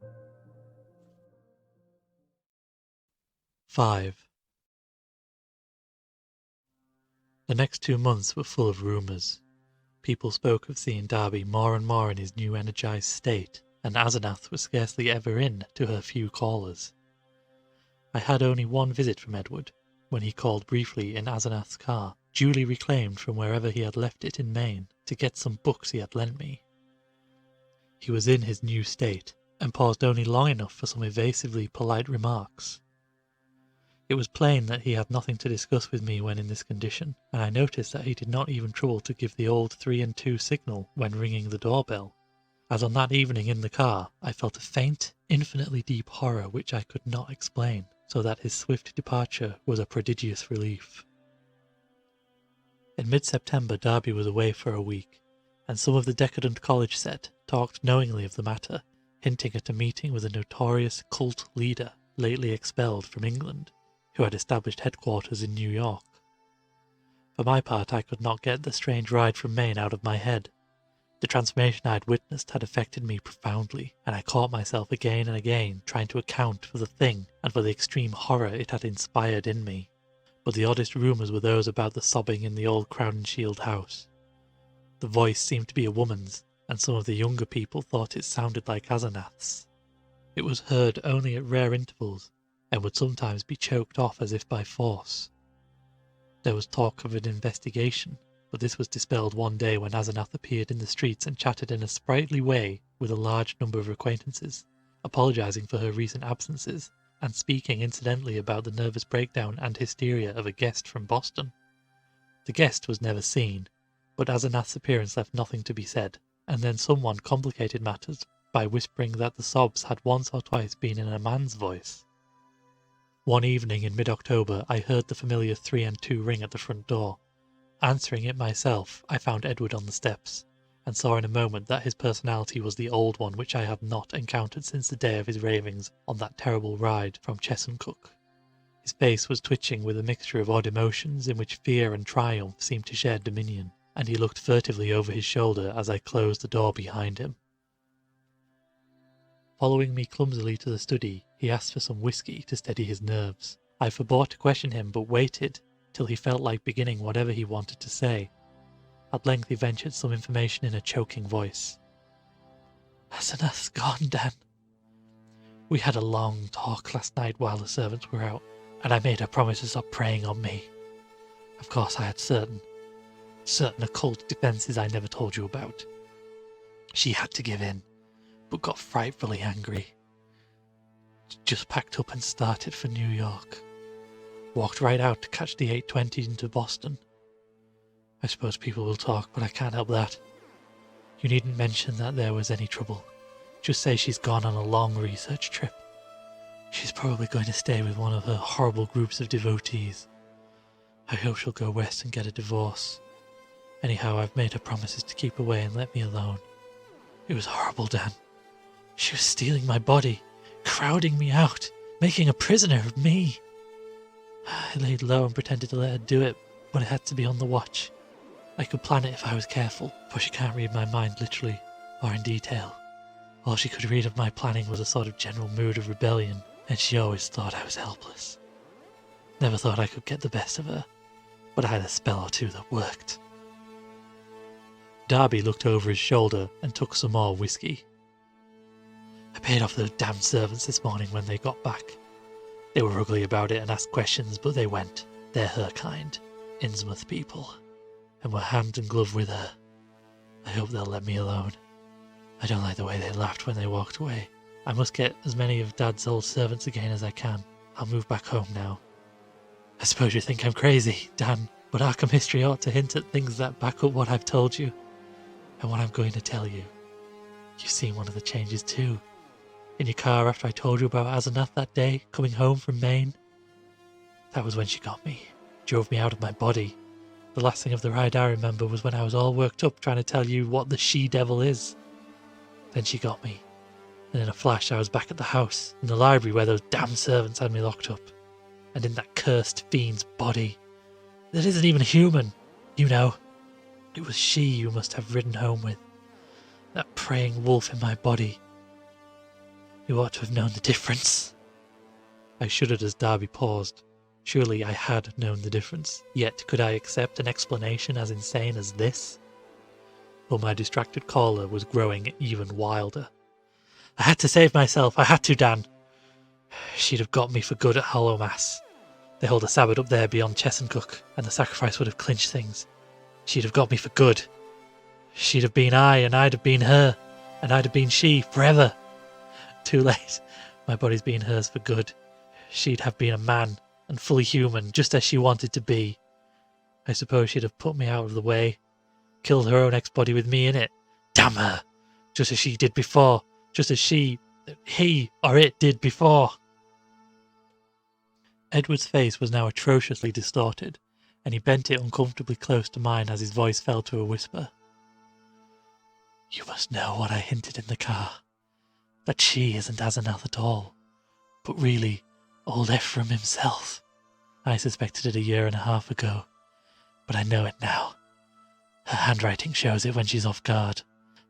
5. The next 2 months were full of rumours. People spoke of seeing Darby more and more in his new energised state, and Asenath was scarcely ever in to her few callers. I had only one visit from Edward, when he called briefly in Asenath's car, duly reclaimed from wherever he had left it in Maine, to get some books he had lent me. He was in his new state, and paused only long enough for some evasively polite remarks. It was plain that he had nothing to discuss with me when in this condition, and I noticed that he did not even trouble to give the old 3 and 2 signal when ringing the doorbell. As on that evening in the car, I felt a faint, infinitely deep horror which I could not explain, so that his swift departure was a prodigious relief. In mid-September, Darby was away for a week, and some of the decadent college set talked knowingly of the matter, hinting at a meeting with a notorious cult leader lately expelled from England, who had established headquarters in New York. For my part, I could not get the strange ride from Maine out of my head. The transformation I had witnessed had affected me profoundly, and I caught myself again and again trying to account for the thing and for the extreme horror it had inspired in me. But the oddest rumours were those about the sobbing in the old Crown and Shield house. The voice seemed to be a woman's, and some of the younger people thought it sounded like Asenath's. It was heard only at rare intervals, and would sometimes be choked off as if by force. There was talk of an investigation, but this was dispelled one day when Asenath appeared in the streets and chatted in a sprightly way with a large number of acquaintances, apologising for her recent absences, and speaking incidentally about the nervous breakdown and hysteria of a guest from Boston. The guest was never seen, but Asenath's appearance left nothing to be said, and then someone complicated matters by whispering that the sobs had once or twice been in a man's voice. One evening in mid-October I heard the familiar 3 and 2 ring at the front door. Answering it myself, I found Edward on the steps, and saw in a moment that his personality was the old one which I had not encountered since the day of his ravings on that terrible ride from Chesuncook. His face was twitching with a mixture of odd emotions in which fear and triumph seemed to share dominion, and he looked furtively over his shoulder as I closed the door behind him. Following me clumsily to the study, he asked for some whiskey to steady his nerves. I forbore to question him, but waited till he felt like beginning whatever he wanted to say. At length he ventured some information in a choking voice. "Asenath's gone, Dan. We had a long talk last night while the servants were out, and I made her promise to stop preying on me. Of course I had certain occult defences I never told you about. She had to give in, but got frightfully angry. Just packed up and started for New York. Walked right out to catch the 8:20 into Boston. I suppose people will talk, but I can't help that. You needn't mention that there was any trouble. Just say she's gone on a long research trip. She's probably going to stay with one of her horrible groups of devotees. I hope she'll go west and get a divorce. Anyhow, I've made her promises to keep away and let me alone. It was horrible, Dan. She was stealing my body, crowding me out, making a prisoner of me. I laid low and pretended to let her do it, but I had to be on the watch. I could plan it if I was careful, for she can't read my mind literally, or in detail. All she could read of my planning was a sort of general mood of rebellion, and she always thought I was helpless. Never thought I could get the best of her, but I had a spell or two that worked." Darby looked over his shoulder and took some more whiskey. "I paid off those damn servants this morning when they got back. They were ugly about it and asked questions, but they went. They're her kind, Innsmouth people, and were hand and glove with her. I hope they'll let me alone. I don't like the way they laughed when they walked away. I must get as many of Dad's old servants again as I can. I'll move back home now. I suppose you think I'm crazy, Dan, but Arkham history ought to hint at things that back up what I've told you, and what I'm going to tell you. You've seen one of the changes too. In your car after I told you about Asenath that day, coming home from Maine. That was when she got me, drove me out of my body. The last thing of the ride I remember was when I was all worked up trying to tell you what the she-devil is. Then she got me, and in a flash I was back at the house, in the library where those damn servants had me locked up, and in that cursed fiend's body. That isn't even human, you know. It was she you must have ridden home with, that preying wolf in my body. You ought to have known the difference." I shuddered as Darby paused. Surely I had known the difference, yet could I accept an explanation as insane as this? But my distracted caller was growing even wilder. "I had to save myself, I had to, Dan. She'd have got me for good at Hallowmas. They hold a Sabbath up there beyond Chesuncook, and the sacrifice would have clinched things. She'd have got me for good. She'd have been I, and I'd have been her. and I'd have been she forever. Too late. My body's been hers for good. She'd have been a man, and fully human, just as she wanted to be. I suppose she'd have put me out of the way, killed her own ex-body with me in it. Damn her! Just as she did before. Just as he or it did before. Edward's face was now atrociously distorted, and he bent it uncomfortably close to mine as his voice fell to a whisper. You must know what I hinted in the car. That she isn't Asenath at all, but really old Ephraim himself. I suspected it 1.5 years ago, but I know it now. Her handwriting shows it when she's off guard.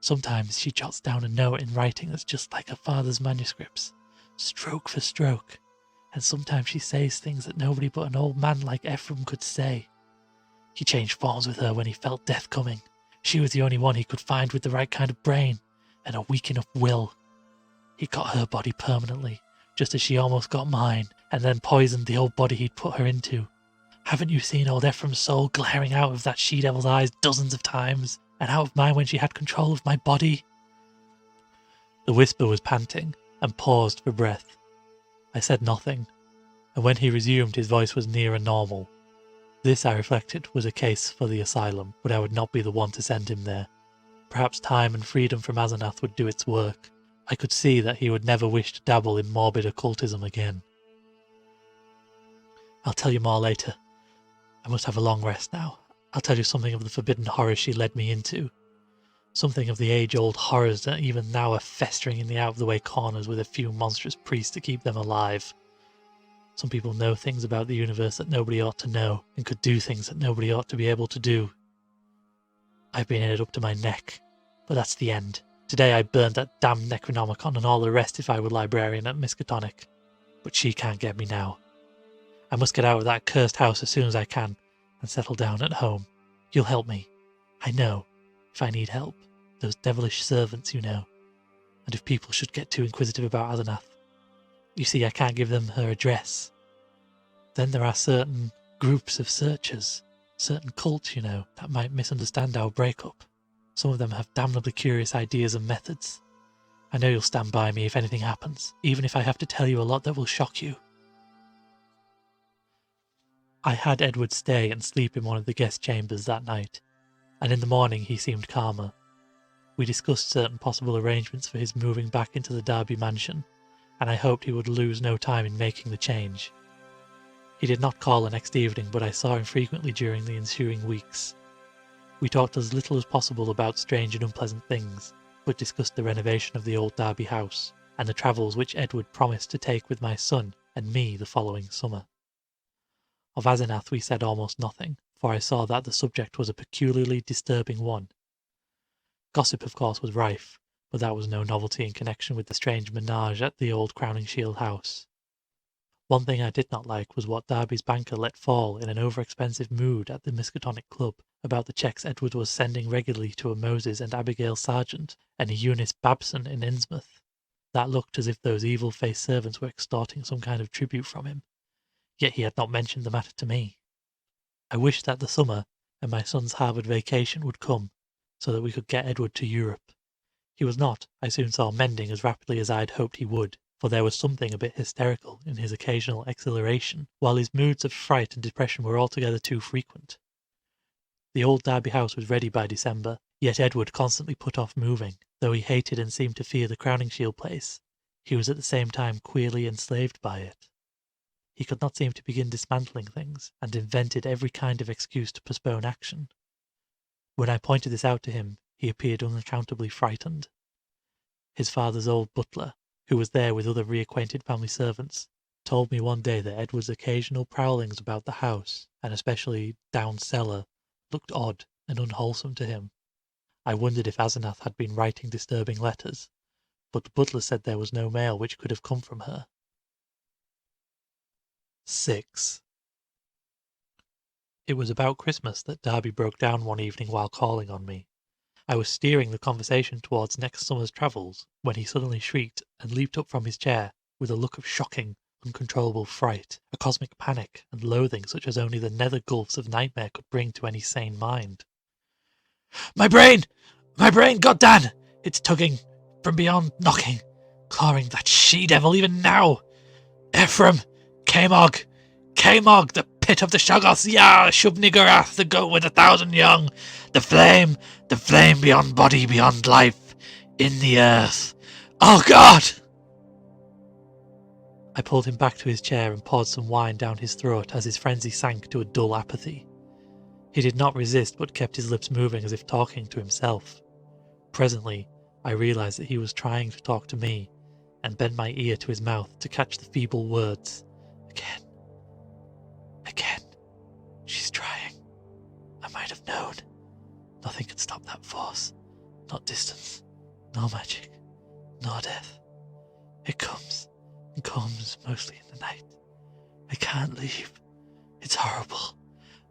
Sometimes she jots down a note in writing that's just like her father's manuscripts, stroke for stroke, and sometimes she says things that nobody but an old man like Ephraim could say. He changed forms with her when he felt death coming. She was the only one he could find with the right kind of brain and a weak enough will. He got her body permanently, just as she almost got mine, and then poisoned the old body he'd put her into. Haven't you seen old Ephraim's soul glaring out of that she-devil's eyes dozens of times, and out of mine when she had control of my body? The whisper was panting, and paused for breath. I said nothing, and when he resumed his voice was nearer normal. This, I reflected, was a case for the asylum, but I would not be the one to send him there. Perhaps time and freedom from Asenath would do its work. I could see that he would never wish to dabble in morbid occultism again. I'll tell you more later. I must have a long rest now. I'll tell you something of the forbidden horrors she led me into. Something of the age-old horrors that even now are festering in the out-of-the-way corners with a few monstrous priests to keep them alive. Some people know things about the universe that nobody ought to know, and could do things that nobody ought to be able to do. I've been in it up to my neck, but that's the end. Today I burned that damned Necronomicon and all the rest if I were librarian at Miskatonic. But she can't get me now. I must get out of that cursed house as soon as I can, and settle down at home. You'll help me. I know, if I need help. Those devilish servants, you know. And if people should get too inquisitive about Asenath. You see, I can't give them her address. Then there are certain groups of searchers, certain cults, you know, that might misunderstand our breakup. Some of them have damnably curious ideas and methods. I know you'll stand by me if anything happens, even if I have to tell you a lot that will shock you. I had Edward stay and sleep in one of the guest chambers that night, and in the morning he seemed calmer. We discussed certain possible arrangements for his moving back into the Derby mansion, and I hoped he would lose no time in making the change. He did not call the next evening, but I saw him frequently during the ensuing weeks. We talked as little as possible about strange and unpleasant things, but discussed the renovation of the old Derby house, and the travels which Edward promised to take with my son and me the following summer. Of Asenath we said almost nothing, for I saw that the subject was a peculiarly disturbing one. Gossip, of course, was rife, but that was no novelty in connection with the strange menage at the old Crowningshield house. One thing I did not like was what Derby's banker let fall in an over-expensive mood at the Miskatonic Club about the cheques Edward was sending regularly to a Moses and Abigail Sargent and a Eunice Babson in Innsmouth. That looked as if those evil-faced servants were extorting some kind of tribute from him. Yet he had not mentioned the matter to me. I wished that the summer and my son's Harvard vacation would come, so that we could get Edward to Europe. He was not, I soon saw, mending as rapidly as I had hoped he would, for there was something a bit hysterical in his occasional exhilaration, while his moods of fright and depression were altogether too frequent. The old Derby house was ready by December, yet Edward constantly put off moving. Though he hated and seemed to fear the Crowningshield place, he was at the same time queerly enslaved by it. He could not seem to begin dismantling things, and invented every kind of excuse to postpone action. When I pointed this out to him, he appeared unaccountably frightened. His father's old butler, who was there with other reacquainted family servants, told me one day that Edward's occasional prowlings about the house, and especially down cellar, looked odd and unwholesome to him. I wondered if Asenath had been writing disturbing letters, but the butler said there was no mail which could have come from her. 6. It was about Christmas that Derby broke down one evening while calling on me. I was steering the conversation towards next summer's travels, when he suddenly shrieked and leaped up from his chair, with a look of shocking, uncontrollable fright, a cosmic panic and loathing such as only the nether gulfs of nightmare could bring to any sane mind. My brain! My brain, goddan! It's tugging, from beyond, knocking, clawing that she-devil even now. Ephraim, Kamog, the pit of the Shoggoths, Yar, Shub-Niggurath, the goat with 1,000 young, the flame beyond body, beyond life, in the earth. Oh God! I pulled him back to his chair and poured some wine down his throat as his frenzy sank to a dull apathy. He did not resist, but kept his lips moving as if talking to himself. Presently, I realized that he was trying to talk to me, and bent my ear to his mouth to catch the feeble words. Again. She's trying. I might have known. Nothing can stop that force. Not distance, nor magic, nor death. It comes, and comes mostly in the night. I can't leave. It's horrible.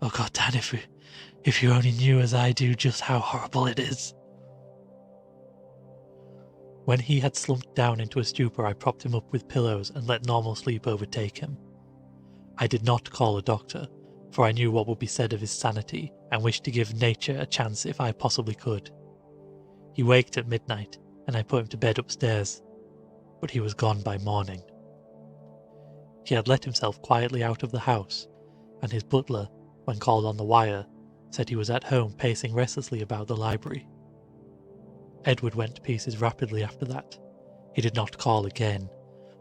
Oh God, Dan, if you only knew as I do just how horrible it is. When he had slumped down into a stupor, I propped him up with pillows and let normal sleep overtake him. I did not call a doctor, for I knew what would be said of his sanity, and wished to give nature a chance if I possibly could. He waked at midnight, and I put him to bed upstairs, but he was gone by morning. He had let himself quietly out of the house, and his butler, when called on the wire, said he was at home pacing restlessly about the library. Edward went to pieces rapidly after that. He did not call again,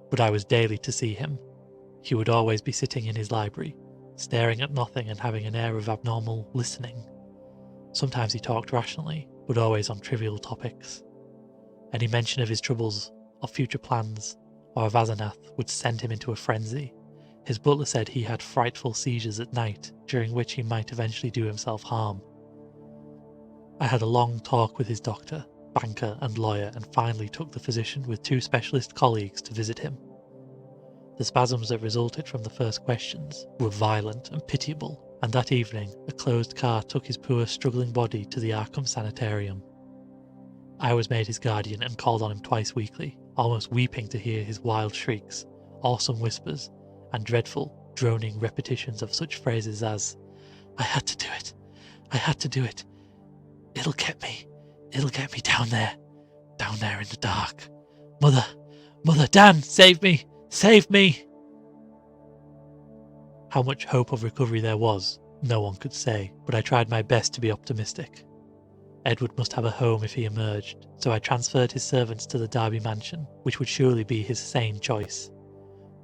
but I was daily to see him. He would always be sitting in his library, staring at nothing and having an air of abnormal listening. Sometimes he talked rationally, but always on trivial topics. Any mention of his troubles, of future plans, or of Asenath would send him into a frenzy. His butler said he had frightful seizures at night, during which he might eventually do himself harm. I had a long talk with his doctor, banker and lawyer, and finally took the physician with 2 specialist colleagues to visit him. The spasms that resulted from the first questions were violent and pitiable, and that evening a closed car took his poor struggling body to the Arkham Sanitarium. I was made his guardian and called on him twice weekly, almost weeping to hear his wild shrieks, awesome whispers, and dreadful, droning repetitions of such phrases as, "I had to do it. I had to do it. It'll get me down there in the dark. Mother, Dan, save me! Save me!" How much hope of recovery there was, no one could say, but I tried my best to be optimistic. Edward must have a home if he emerged, so I transferred his servants to the Derby mansion, which would surely be his sane choice.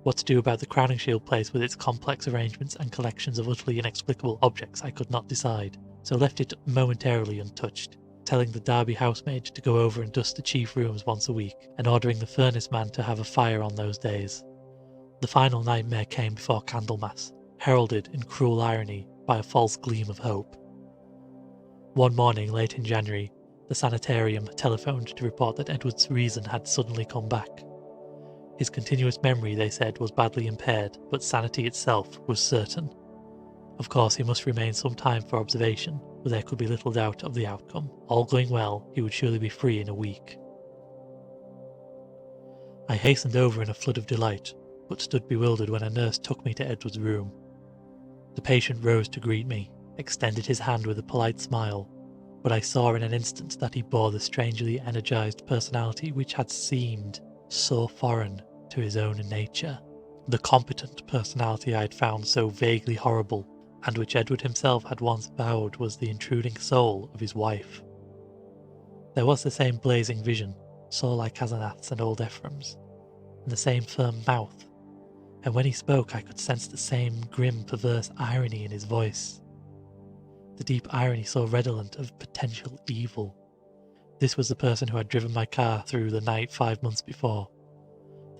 What to do about the Crowningshield place with its complex arrangements and collections of utterly inexplicable objects I could not decide, so left it momentarily untouched, telling the Derby housemaid to go over and dust the chief rooms once a week, and ordering the furnace man to have a fire on those days. The final nightmare came before Candlemas, heralded in cruel irony by a false gleam of hope. One morning late in January, the sanitarium telephoned to report that Edward's reason had suddenly come back. His continuous memory, they said, was badly impaired, but sanity itself was certain. Of course, he must remain some time for observation, but there could be little doubt of the outcome. All going well, he would surely be free in a week. I hastened over in a flood of delight, but stood bewildered when a nurse took me to Edward's room. The patient rose to greet me, extended his hand with a polite smile, but I saw in an instant that he bore the strangely energized personality which had seemed so foreign to his own nature. The competent personality I had found so vaguely horrible, and which Edward himself had once vowed was the intruding soul of his wife. There was the same blazing vision, so like Asenath's and old Ephraim's, and the same firm mouth, and when he spoke I could sense the same grim, perverse irony in his voice. The deep irony so redolent of potential evil. This was the person who had driven my car through the night 5 months before.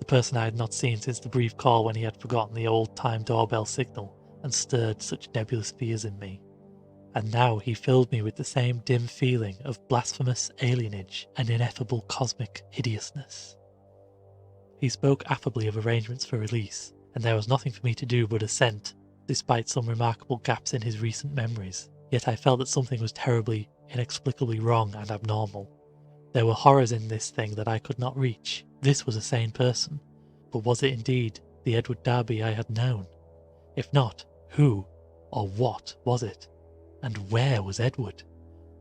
The person I had not seen since the brief call when he had forgotten the old-time doorbell signal and stirred such nebulous fears in me. And now he filled me with the same dim feeling of blasphemous alienage and ineffable cosmic hideousness. He spoke affably of arrangements for release, and there was nothing for me to do but assent, despite some remarkable gaps in his recent memories. Yet I felt that something was terribly, inexplicably wrong and abnormal. There were horrors in this thing that I could not reach. This was a sane person, but was it indeed the Edward Derby I had known? If not, who or what was it? And where was Edward?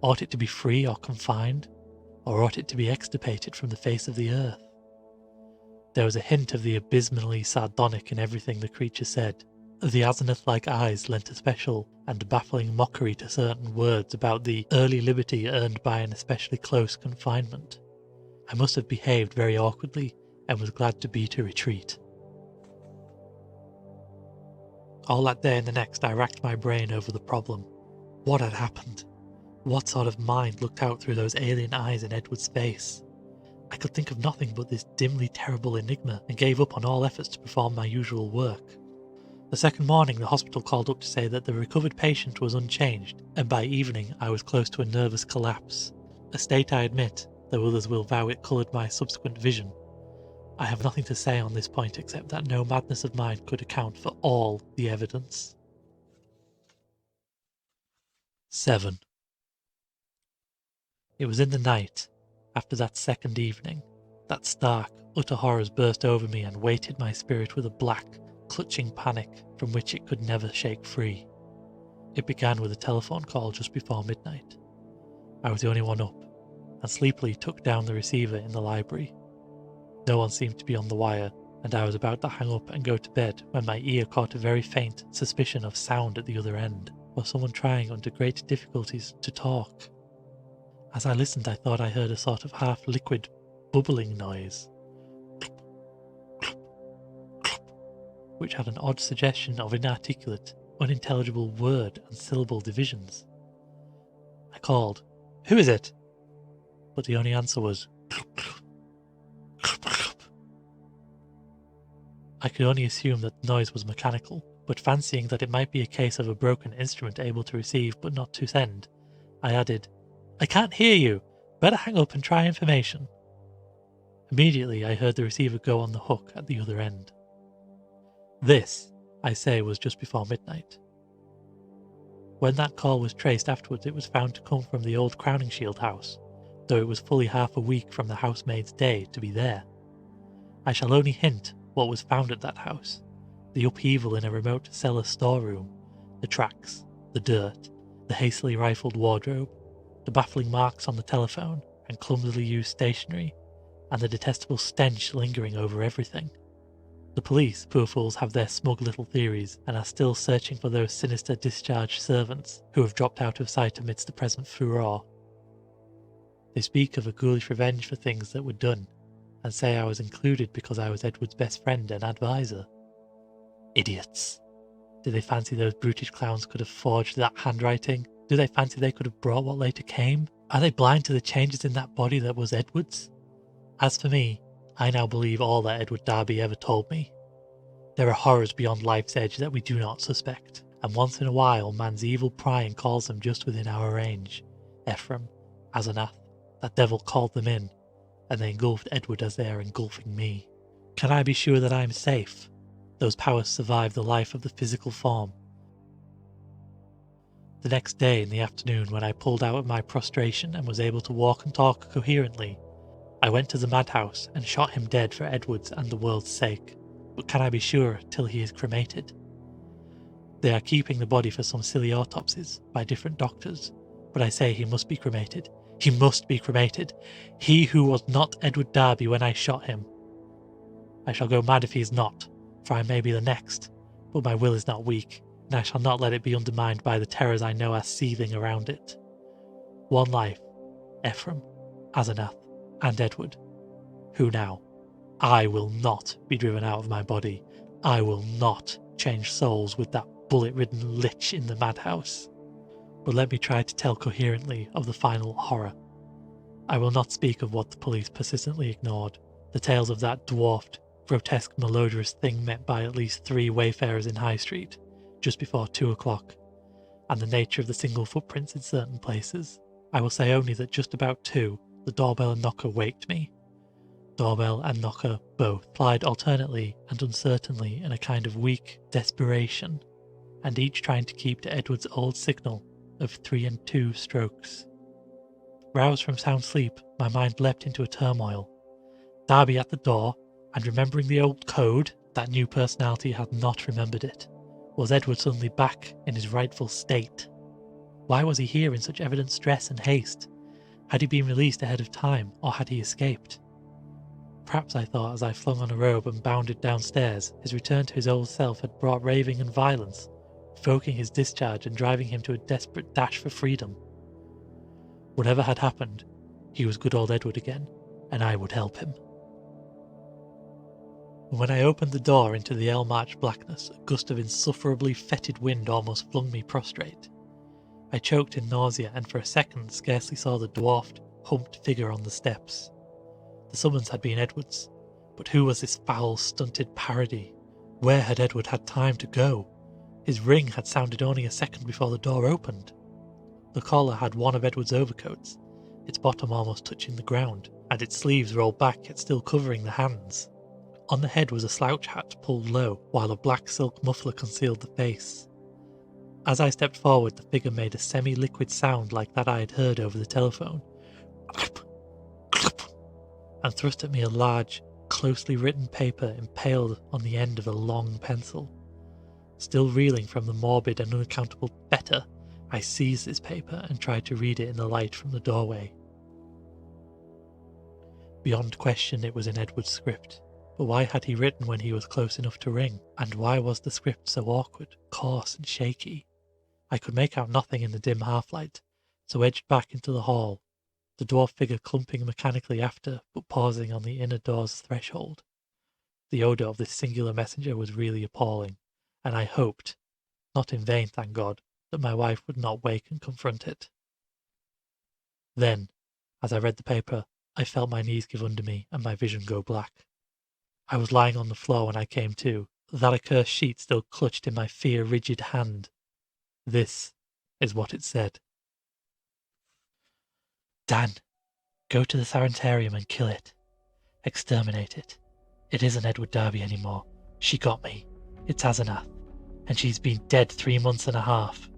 Ought it to be free or confined? or ought it to be extirpated from the face of the earth? There was a hint of the abysmally sardonic in everything the creature said. The azimuth-like eyes lent a special and baffling mockery to certain words about the early liberty earned by an especially close confinement. I must have behaved very awkwardly, and was glad to beat a retreat. All that day and the next I racked my brain over the problem. What had happened? What sort of mind looked out through those alien eyes in Edward's face? I could think of nothing but this dimly terrible enigma, and gave up on all efforts to perform my usual work. The second morning the hospital called up to say that the recovered patient was unchanged, and by evening I was close to a nervous collapse, a state I admit, though others will vow it coloured my subsequent vision. I have nothing to say on this point except that no madness of mine could account for all the evidence. 7. It was in the night, after that second evening, that stark, utter horrors burst over me and weighted my spirit with a black, clutching panic from which it could never shake free. It began with a telephone call just before midnight. I was the only one up, and sleepily took down the receiver in the library. No one seemed to be on the wire, and I was about to hang up and go to bed when my ear caught a very faint suspicion of sound at the other end, or someone trying under great difficulties to talk. As I listened I thought I heard a sort of half-liquid, bubbling noise, which had an odd suggestion of inarticulate, unintelligible word and syllable divisions. I called, "Who is it?" But the only answer was I could only assume that the noise was mechanical, but fancying that it might be a case of a broken instrument able to receive but not to send, I added, "I can't hear you. Better hang up and try information." Immediately I heard the receiver go on the hook at the other end. This, I say, was just before midnight. When that call was traced afterwards, it was found to come from the old Crowningshield house, though it was fully half a week from the housemaid's day to be there. I shall only hint what was found at that house: the upheaval in a remote cellar storeroom, the tracks, the dirt, the hastily rifled wardrobe, the baffling marks on the telephone and clumsily used stationery, and the detestable stench lingering over everything. The police, poor fools, have their smug little theories, and are still searching for those sinister discharged servants who have dropped out of sight amidst the present furore. They speak of a ghoulish revenge for things that were done, and say I was included because I was Edward's best friend and advisor. Idiots! Do they fancy those brutish clowns could have forged that handwriting? Do they fancy they could have brought what later came? Are they blind to the changes in that body that was Edward's? As for me, I now believe all that Edward Darby ever told me. There are horrors beyond life's edge that we do not suspect, and once in a while man's evil prying calls them just within our range. Ephraim, Asenath, that devil called them in, and they engulfed Edward as they are engulfing me. Can I be sure that I am safe? Those powers survive the life of the physical form. The next day in the afternoon, when I pulled out of my prostration and was able to walk and talk coherently, I went to the madhouse and shot him dead for Edward's and the world's sake. But can I be sure till he is cremated? They are keeping the body for some silly autopsies by different doctors, but I say he must be cremated. He must be cremated. He who was not Edward Darby when I shot him. I shall go mad if he is not, for I may be the next, but my will is not weak, and I shall not let it be undermined by the terrors I know are seething around it. One life, Ephraim, Asenath, and Edward. Who now? I will not be driven out of my body. I will not change souls with that bullet-ridden lich in the madhouse. But let me try to tell coherently of the final horror. I will not speak of what the police persistently ignored, the tales of that dwarfed, grotesque, malodorous thing met by at least 3 wayfarers in High Street, just before 2 o'clock, and the nature of the single footprints in certain places. I will say only that just about 2, the doorbell and knocker waked me. Doorbell and knocker both plied alternately and uncertainly in a kind of weak desperation, and each trying to keep to Edward's old signal of 3 and 2 strokes. Roused from sound sleep, my mind leapt into a turmoil. Darby at the door, and remembering the old code, that new personality had not remembered it. Was Edward suddenly back in his rightful state? Why was he here in such evident stress and haste? Had he been released ahead of time, or had he escaped? Perhaps, I thought as I flung on a robe and bounded downstairs, his return to his old self had brought raving and violence, provoking his discharge and driving him to a desperate dash for freedom. Whatever had happened, he was good old Edward again, and I would help him. When I opened the door into the elm-arched blackness, a gust of insufferably fetid wind almost flung me prostrate. I choked in nausea and for a second scarcely saw the dwarfed, humped figure on the steps. The summons had been Edward's, but who was this foul, stunted parody? Where had Edward had time to go? His ring had sounded only a second before the door opened. The collar had one of Edward's overcoats, its bottom almost touching the ground, and its sleeves rolled back yet still covering the hands. On the head was a slouch hat pulled low, while a black silk muffler concealed the face. As I stepped forward, the figure made a semi-liquid sound like that I had heard over the telephone, and thrust at me a large, closely written paper impaled on the end of a long pencil. Still reeling from the morbid and unaccountable fetter, I seized this paper and tried to read it in the light from the doorway. Beyond question it was in Edward's script. But why had he written when he was close enough to ring? And why was the script so awkward, coarse and shaky? I could make out nothing in the dim half-light, so edged back into the hall, the dwarf figure clumping mechanically after, but pausing on the inner door's threshold. The odour of this singular messenger was really appalling, and I hoped, not in vain thank God, that my wife would not wake and confront it. Then, as I read the paper, I felt my knees give under me and my vision go black. I was lying on the floor when I came to, that accursed sheet still clutched in my fear-rigid hand. This is what it said. Dan, go to the sanitarium and kill it. Exterminate it. It isn't Edward Darby anymore. She got me. It's Asenath. And she's been dead 3 months and a half.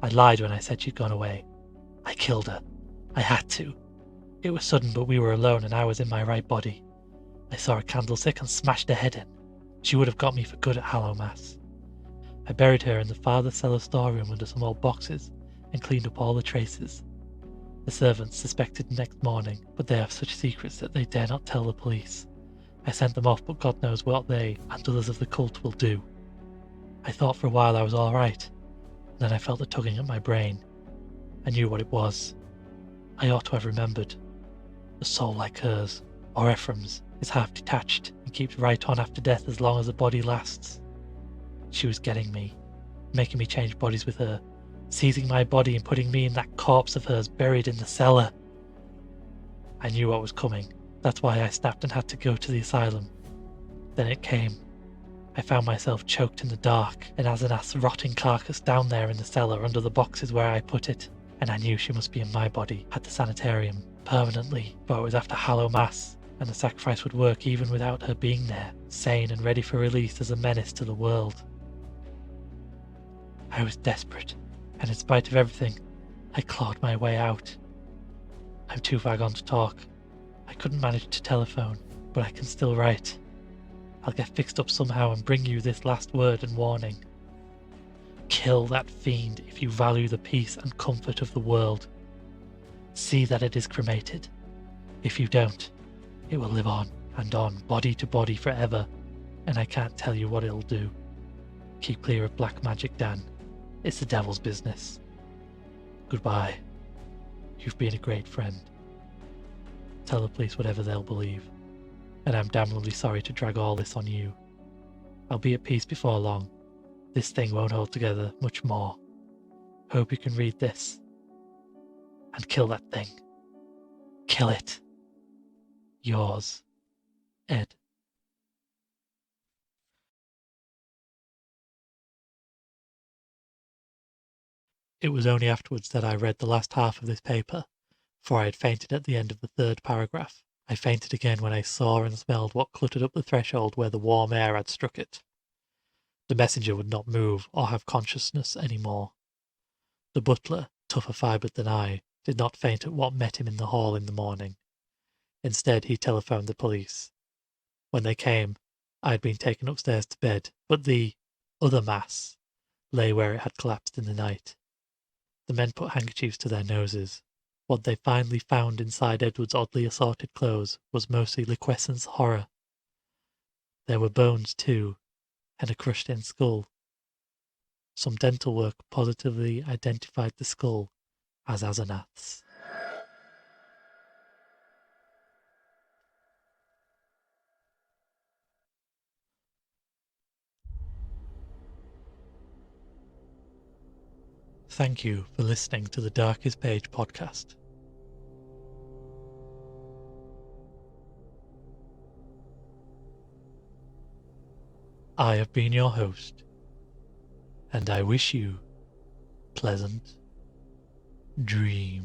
I lied when I said she'd gone away. I killed her. I had to. It was sudden, but we were alone and I was in my right body. I saw a candlestick and smashed her head in. She would have got me for good at Hallowmass. I buried her in the farther cellar storeroom under some old boxes and cleaned up all the traces. The servants suspected next morning, but they have such secrets that they dare not tell the police. I sent them off, but God knows what they and others of the cult will do. I thought for a while I was all right, and then I felt a tugging at my brain. I knew what it was. I ought to have remembered. A soul like hers, or Ephraim's, is half detached and keeps right on after death as long as the body lasts. She was getting me, making me change bodies with her, seizing my body and putting me in that corpse of hers buried in the cellar. I knew what was coming. That's why I snapped and had to go to the asylum. Then it came. I found myself choked in the dark, and Asenath's rotting carcass down there in the cellar under the boxes where I put it, and I knew she must be in my body at the sanitarium, permanently, for it was after Hallowmass, and the sacrifice would work even without her being there, sane and ready for release as a menace to the world. I was desperate, and in spite of everything, I clawed my way out. I'm too far gone to talk. I couldn't manage to telephone, but I can still write. I'll get fixed up somehow and bring you this last word and warning. Kill that fiend if you value the peace and comfort of the world. See that it is cremated. If you don't, it will live on and on, body to body forever, and I can't tell you what it'll do. Keep clear of black magic, Dan. It's the devil's business. Goodbye. You've been a great friend. Tell the police whatever they'll believe, and I'm damnably sorry to drag all this on you. I'll be at peace before long. This thing won't hold together much more. Hope you can read this. And kill that thing. Kill it. Yours, Ed. It was only afterwards that I read the last half of this paper, for I had fainted at the end of the 3rd paragraph. I fainted again when I saw and smelled what cluttered up the threshold where the warm air had struck it. The messenger would not move or have consciousness any more. The butler, tougher fibred than I, did not faint at what met him in the hall in the morning. Instead, he telephoned the police. When they came, I had been taken upstairs to bed, but the other mass lay where it had collapsed in the night. The men put handkerchiefs to their noses. What they finally found inside Edward's oddly assorted clothes was mostly liquescence horror. There were bones too, and a crushed-in skull. Some dental work positively identified the skull as Asenath's. Thank you for listening to the Darkest Page podcast. I have been your host, and I wish you pleasant dreams.